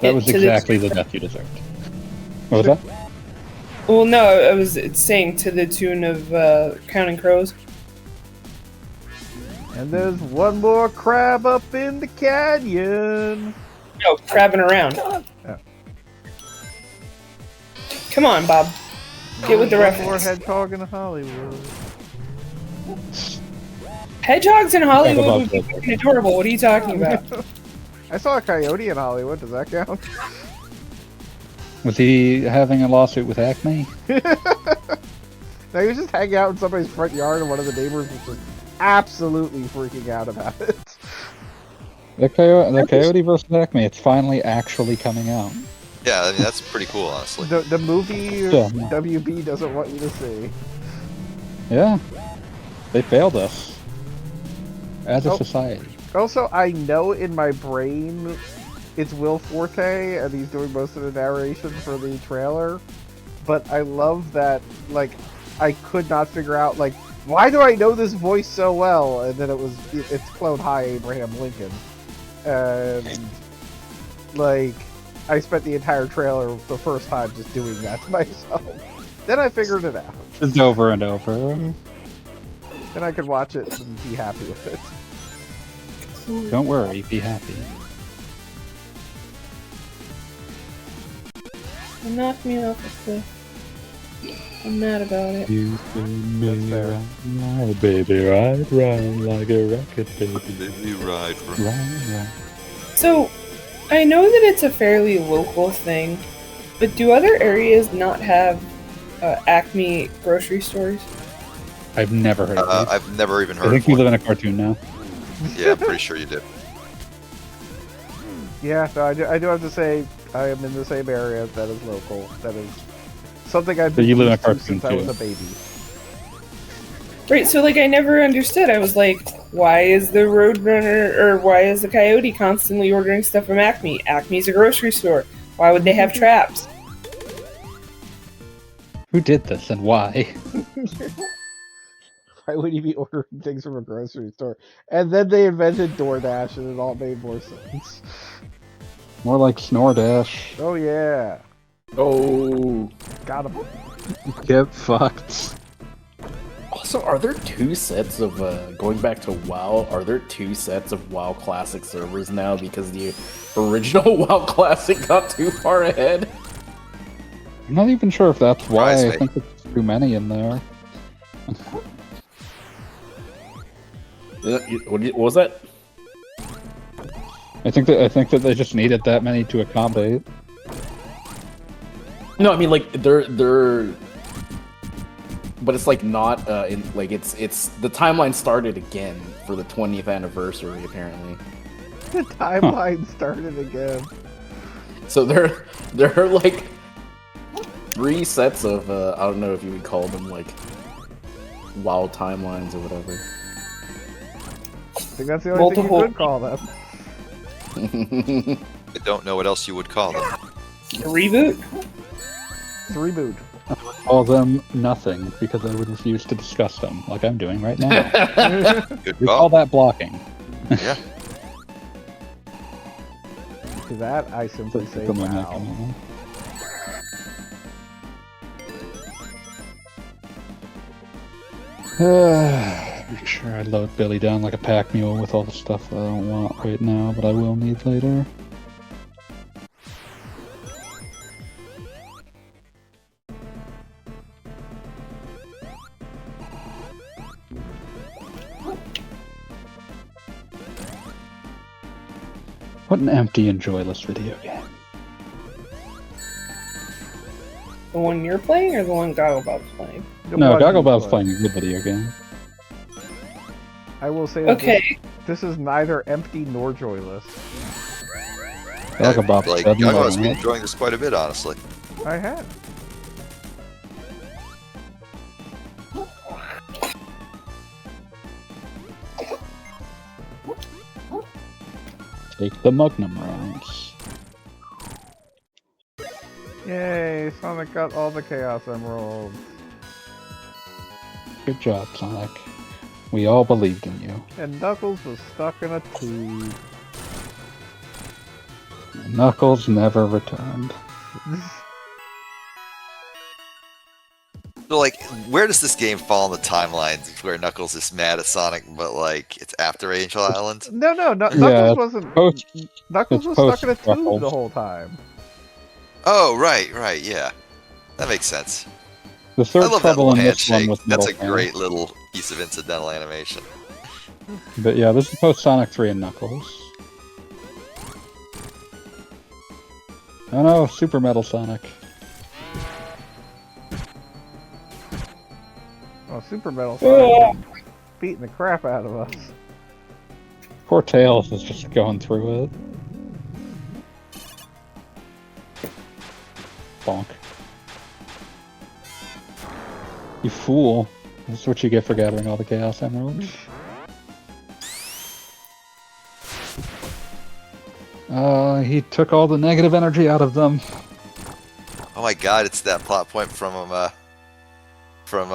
That Get was to exactly the death you deserved. What was that? Well, no, it's saying to the tune of Counting Crows. And there's one more crab up in the canyon. No, crabbing around. Yeah. Come on, Bob. Get with the One reference. more hedgehog in Hollywood. Hedgehogs in Hollywood would be about fucking adorable. What are you talking about? I saw a coyote in Hollywood. Does that count? Was he having a lawsuit with Acme? No, he was just hanging out in somebody's front yard, and one of the neighbors was just absolutely freaking out about it. The Coyote versus Acme, it's finally actually coming out. Yeah, I mean, that's pretty cool, honestly. The movie Yeah. WB doesn't want you to see. Yeah. They failed us. As a Oh. society. Also, I know in my brain it's Will Forte, and he's doing most of the narration for the trailer. But I love that, like, I could not figure out, like, why do I know this voice so well? And then it's clone Hi Abraham Lincoln. And, like, I spent the entire trailer the first time just doing that to myself. Then I figured it out. Just over and over. Then I could watch it and be happy with it. Don't worry, be happy. It knocked me off a cliff. I'm mad about it. You spin That's me fair. round, baby, ride round like a rocket, baby. You ride from Round. So, I know that it's a fairly local thing, but do other areas not have Acme grocery stores? I've never heard of it. I've never even I heard think of you one. live in a cartoon now. Yeah, I'm pretty sure you do. Yeah, no, I do have to say, I am in the same area that is local. That is something I've So been you live in a used to cartoon since I was too. a baby. Right, so like I never understood. I was like, why is the Roadrunner or why is the Coyote constantly ordering stuff from Acme? Acme's a grocery store. Why would they have traps? Who did this and why? Why would you be ordering things from a grocery store? And then they invented DoorDash, and it all made more sense. More like Snordash. Oh yeah, Oh. got him. Get fucked. Also, are there two sets of, going back to WoW, are there two sets of WoW Classic servers now because the original WoW Classic got too far ahead? I'm not even sure if that's why. Surprise I me. think there's too many in there. What was that? I think that they just needed that many to accommodate. No, I mean like they're but it's like not in like it's the timeline started again for the 20th anniversary apparently. The timeline started again. So there are like 3 sets of I don't know if you would call them like wild timelines or whatever. I think that's the only thing you could call them. I don't know what else you would call them. A reboot? It's a reboot. I would call them nothing because I would refuse to discuss them, like I'm doing right now. Good We call. call that blocking. Yeah. To that, I simply say wow. Make sure I load Billy down like a pack mule with all the stuff that I don't want right now, but I will need later. What an empty and joyless video game. The one you're playing or the one Gogglebob's playing? No, Gogglebob's playing a good video game. I will say that Okay. this is neither empty nor joyless. Gogglebob's Like, better than I must be that. enjoying this quite a bit, honestly. I have. Take the Mugnum rounds. Yay, Sonic got all the Chaos Emeralds. Good job, Sonic. We all believed in you. And Knuckles was stuck in a tube. Knuckles never returned. So, like, where does this game fall in the timeline where Knuckles is mad at Sonic, but, like, it's after Angel Island? No, Knuckles Yeah, wasn't. Post, Knuckles it's was stuck in a tube post-Knuckles. the whole time. Oh, right, yeah. That makes sense. the I third love that trouble little in this one handshake. was That's a Middle great little piece of incidental animation. But yeah, this is post Sonic 3 and Knuckles. Oh no, Super Metal Sonic. Oh, Super Metal Sonic beating the crap out of us. Poor Tails is just going through it. Bonk. You fool. This is what you get for gathering all the Chaos Emeralds. He took all the negative energy out of them. Oh my god, it's that plot point from from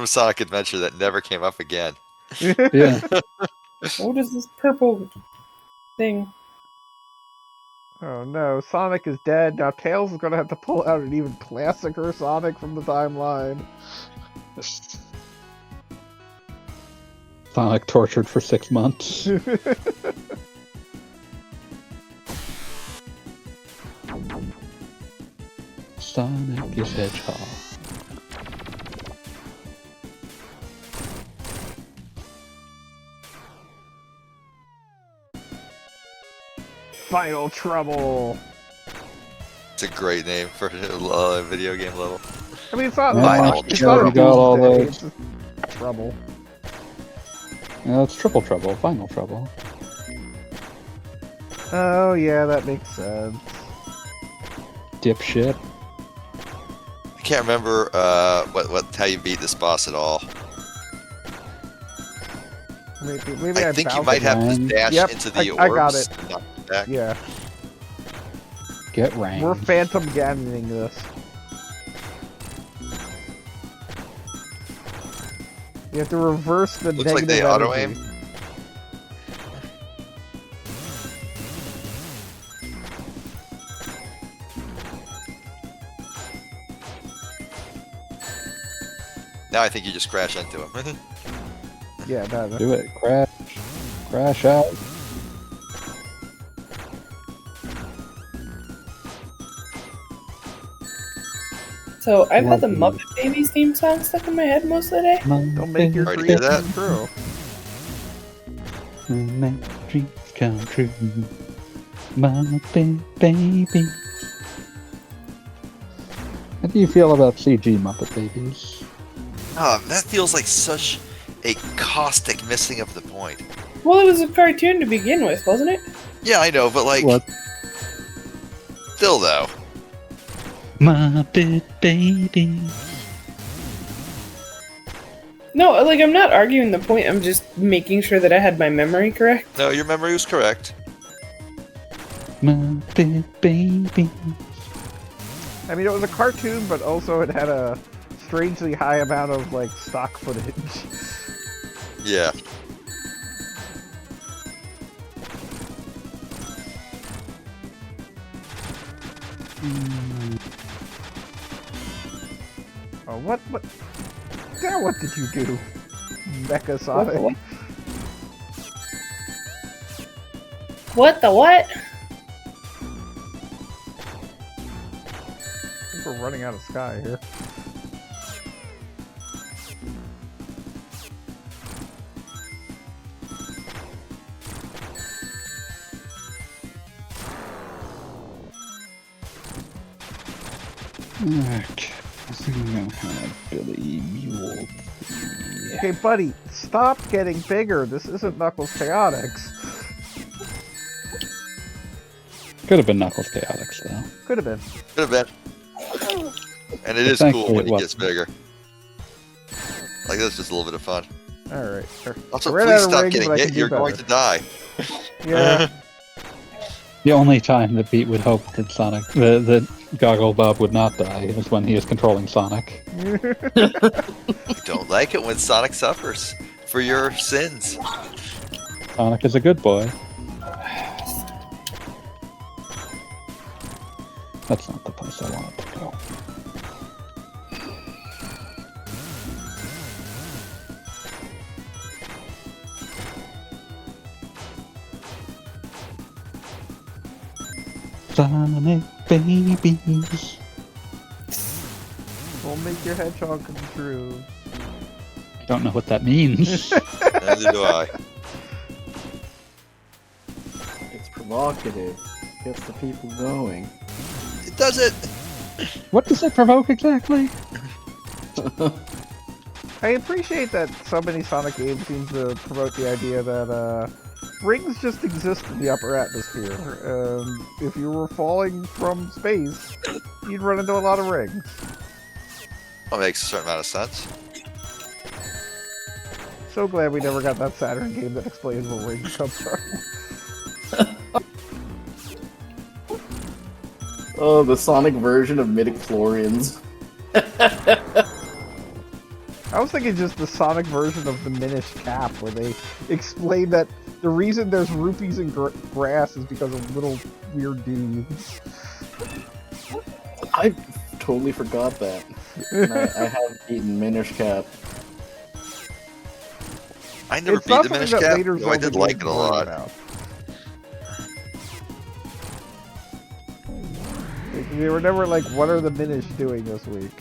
Sonic Adventure that never came up again. Yeah. What is this purple thing? Oh no, Sonic is dead. Now Tails is gonna have to pull out an even classicer Sonic from the timeline. Sonic tortured for 6 months. Sonic is Hedgehog. Final Trouble! It's a great name for a video game level. I mean, it's not Final it's Trouble. not a We got all doomsday, those. it's just trouble. Yeah, it's Triple Trouble, Final Trouble. Oh yeah, that makes sense. Dipshit. I can't remember how you beat this boss at all. Maybe I think you bounced might have to around. dash Yep, into the orbs. I got it. and knock it back. Yeah, Get ranked. we're Phantom Ganning this. You have to reverse the Looks like negative they energy. auto-aim. Now I think you just crash into him. Yeah, no. Do it. Crash. Crash out. So I've had the Muppet Babies theme song stuck in my head most of the day. Don't make your Already dreams hear that? come true. Make dreams come true. Muppet Babies. How do you feel about CG Muppet Babies? That feels like such a caustic missing of the point. Well, it was a cartoon to begin with, wasn't it? Yeah, I know, but like, What? still though. Muppet Babies. No, like, I'm not arguing the point. I'm just making sure that I had my memory correct. No, your memory was correct. Muppet Babies. I mean, it was a cartoon, but also it had a strangely high amount of, like, stock footage. Yeah. Oh, what? Now what did you do? Mecha Sonic. What the what? I think we're running out of sky here. Nack. Billy Mule. Okay, buddy, stop getting bigger. This isn't Knuckles Chaotix. Could have been Knuckles Chaotix, though. Could have been. Could have been. And it is Thankfully cool when it he gets wasn't. bigger. Like, that's just a little bit of fun. Alright, sure. Also, I ran please out of stop rings, getting but I hit. can do You're going better. to die. Yeah. The only time that Pete would hope that Sonic, that Goggle Bob would not die is when he is controlling Sonic. I don't like it when Sonic suffers for your sins. Sonic is a good boy. That's not the place I wanted to go. Sonic Babies. We'll make your hedgehog come true. I don't know what that means. Neither do I. It's provocative. Gets the people going. It does it. What does it provoke exactly? I appreciate that so many Sonic games seem to promote the idea that rings just exist in the upper atmosphere. If you were falling from space, you'd run into a lot of rings. That makes a certain amount of sense. So glad we never got that Saturn game that explains where rings come from. Oh, the Sonic version of midichlorians. I was thinking just the Sonic version of the Minish Cap, where they explain that the reason there's rupees in grass is because of little weird dudes. I totally forgot that. And I have eaten Minish Cap. I never It's beat not the Minish something that Cap, later though I did Zelda like games it a worry lot. about. They were never like, what are the Minish doing this week?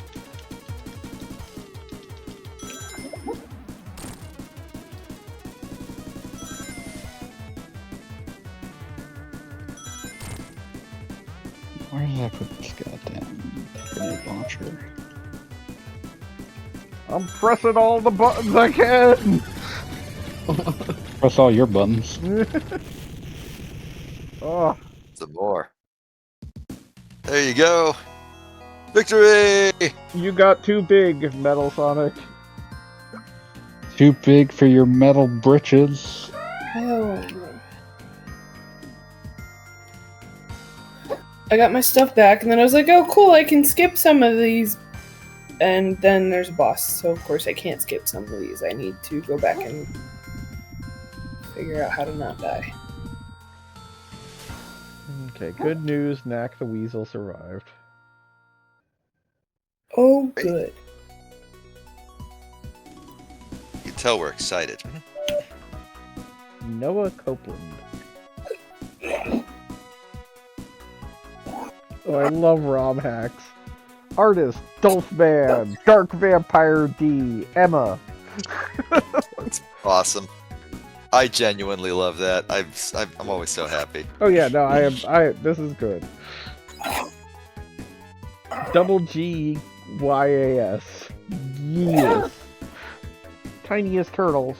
Where did I put this goddamn grenade launcher? I'm pressing all the buttons I can! Press all your buttons. Oh, Some more. There you go. Victory! you got too big, Metal Sonic. Too big for your metal britches. Oh. I got my stuff back, and then I was like, oh cool, I can skip some of these. And then there's a boss, so of course I can't skip some of these. I need to go back and figure out how to not die. Okay, good news, Nack the Weasel survived. Oh, good. You can tell we're excited. Noah Copeland. Oh, I love ROM hacks. Artist, Dolphman, Dark Vampire D, Emma. Awesome. I genuinely love that. I'm always so happy. Oh yeah, no, I am. This is good. Double GYAS. Yes. Tiniest turtles.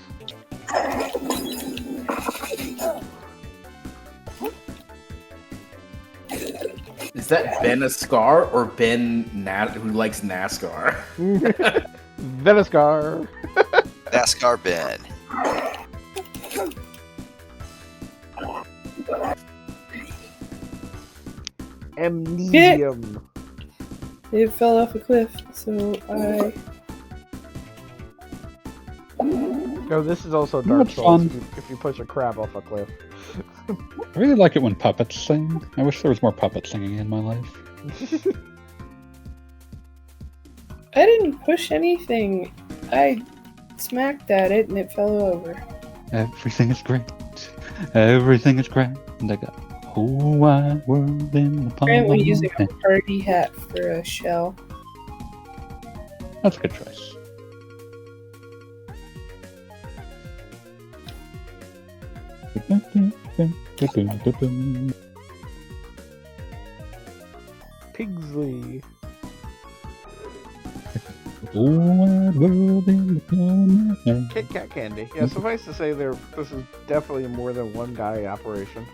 Is that Ben Ascar or Ben who likes NASCAR? Veniscar. NASCAR Ben. Amnesium. It fell off a cliff, so I... No, this is also Dark That's Souls. fun. If you push a crab off a cliff. I really like it when puppets sing. I wish there was more puppet singing in my life. I didn't push anything. I smacked at it and it fell over. Everything is great. Everything is great. And I got a whole wide world in the palm of Apparently my using a hand. party hat for a shell. That's a good choice. Pigsley. Whole wide world in the palm of my hand. Kit Kat candy. Yeah, suffice to say, this is definitely a more than one guy operation.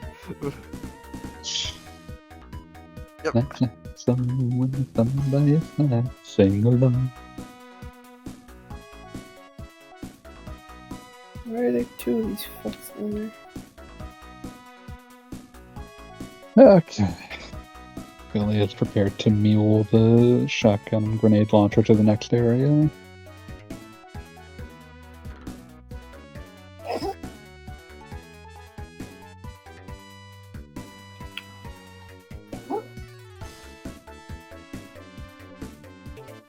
Yep. Let's let someone somebody sing along. Why are there two of these fucks in there? Okay. Billy is prepared to mule the shotgun grenade launcher to the next area.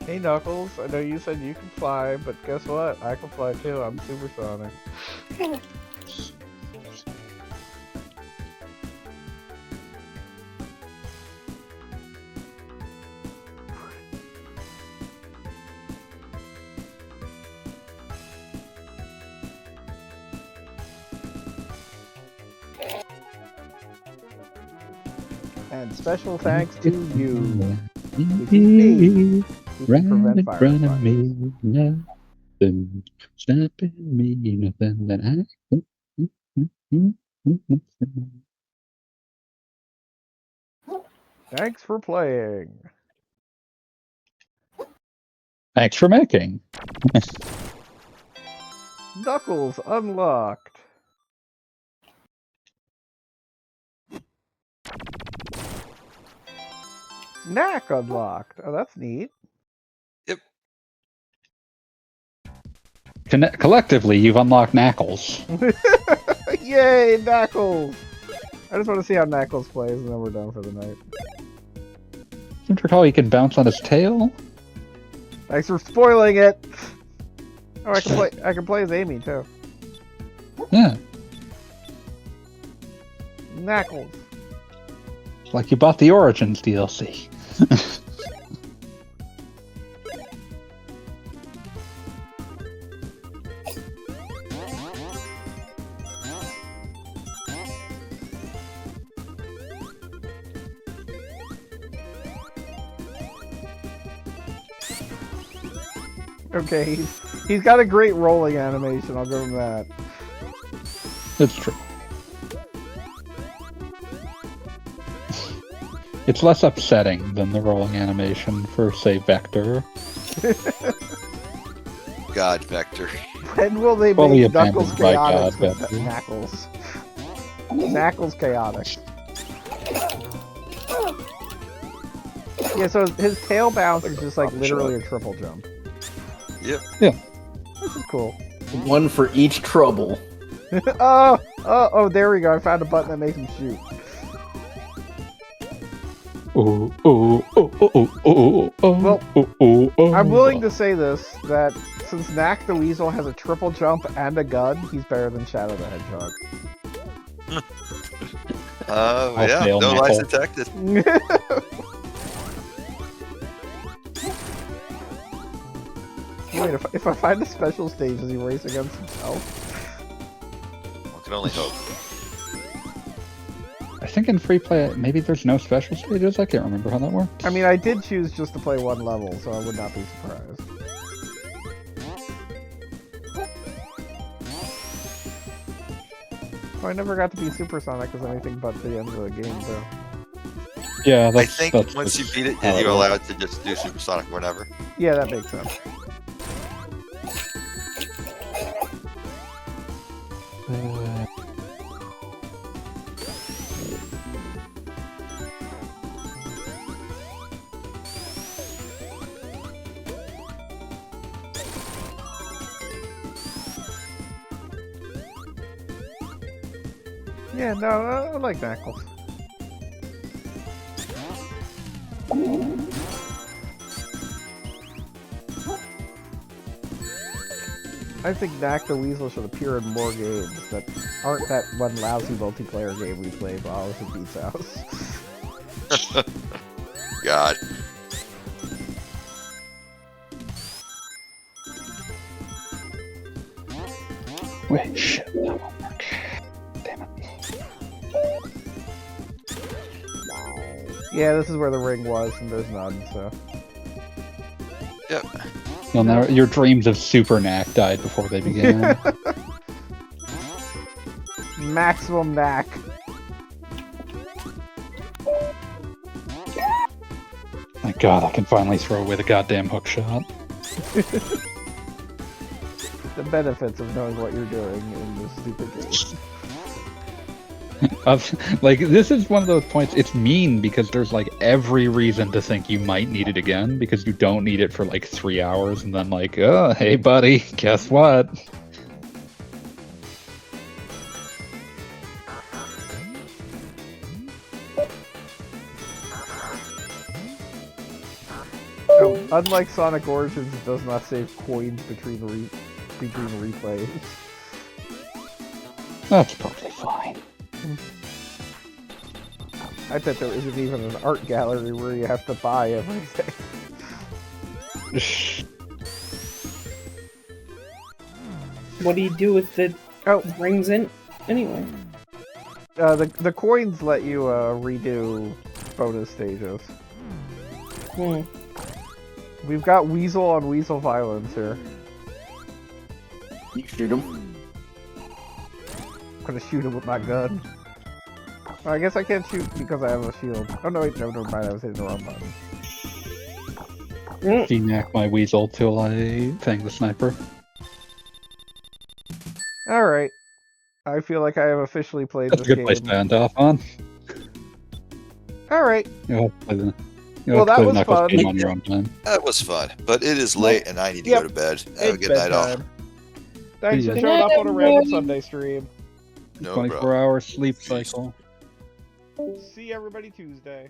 Hey Knuckles, I know you said you can fly, but guess what? I can fly too. I'm supersonic. And special thanks to you. You can prevent fire Running fires. me, nothing. Stopping me, nothing that I can. Thanks for playing. Thanks for making. Knuckles unlocked. Nack unlocked. Oh, that's neat. Collectively, you've unlocked Knackles. Yay, Knuckles! I just want to see how Knuckles plays, and then we're done for the night. Seem to recall you can bounce on his tail. Thanks for spoiling it. Oh, I can play. I can play as Amy too. Yeah, Knuckles. it's like you bought the Origins DLC. Okay, he's got a great rolling animation. I'll give him that. It's true. It's less upsetting than the rolling animation for, say, Vector. God, Vector. When will they Fully make Knuckles abandoned by chaotic God, with Vector. Knuckles? Knuckles chaotic. Yeah, so his tail bounce is just like literally a triple jump. Yep. This is cool. One for each trouble. Oh, there we go. I found a button that makes him shoot. Oh, oh, oh, oh, oh, oh, oh, Well, oh, oh, oh. I'm willing to say this, that since Nack the Weasel has a triple jump and a gun, he's better than Shadow the Hedgehog. I'll Yeah, fail no Nickel. lies detected. Wait, if I find a special stage, does he race against himself? can only hope. I think in free play, maybe there's no special stages. I can't remember how that works. I mean, I did choose just to play one level, so I would not be surprised. Oh, I never got to be Supersonic as anything but the end of the game, though. Yeah, I that's, think that's once you just beat it, how you're works. allowed to just do Supersonic whenever. Yeah, that makes sense. Yeah, no, I like Knuckles. I think Nack the Weasel should appear in more games that aren't that one lousy multiplayer game we played while I was at Beat's house. God. Wait, shit, that won't work. Damn it. Yeah, this is where the ring was, and there's none, so... Yep. Well, now your dreams of Super Knack died before they began. Maximum Nack. Thank God, I can finally throw away the goddamn hook shot. The benefits of knowing what you're doing in this stupid game. Like, this is one of those points, it's mean because there's like every reason to think you might need it again because you don't need it for like 3 hours and then like, oh, hey buddy, guess what? Oh, unlike Sonic Origins, it does not save coins between replays. That's probably fine. I bet there isn't even an art gallery where you have to buy everything. What do you do with the rings in anyway? The coins let you redo bonus stages. Hmm. We've got Weasel on Weasel violence here. You shoot him. I'm gonna shoot him with my gun. I guess I can't shoot because I have a shield. Oh no, wait, no, never mind, I was hitting the wrong button. D-Knack my weasel till I fang the sniper. Alright. I feel like I have officially played That's a this good game. place to end off on. Alright. You'll have to play the, Well, that play the was Knuckles fun. game on your own time. That was fun, but it is late and I need to Yep. go to bed. Have a It's good night all. bedtime. Thanks for Yeah. showing up on a random Sunday stream. No 24 problem. hour sleep cycle. See everybody Tuesday.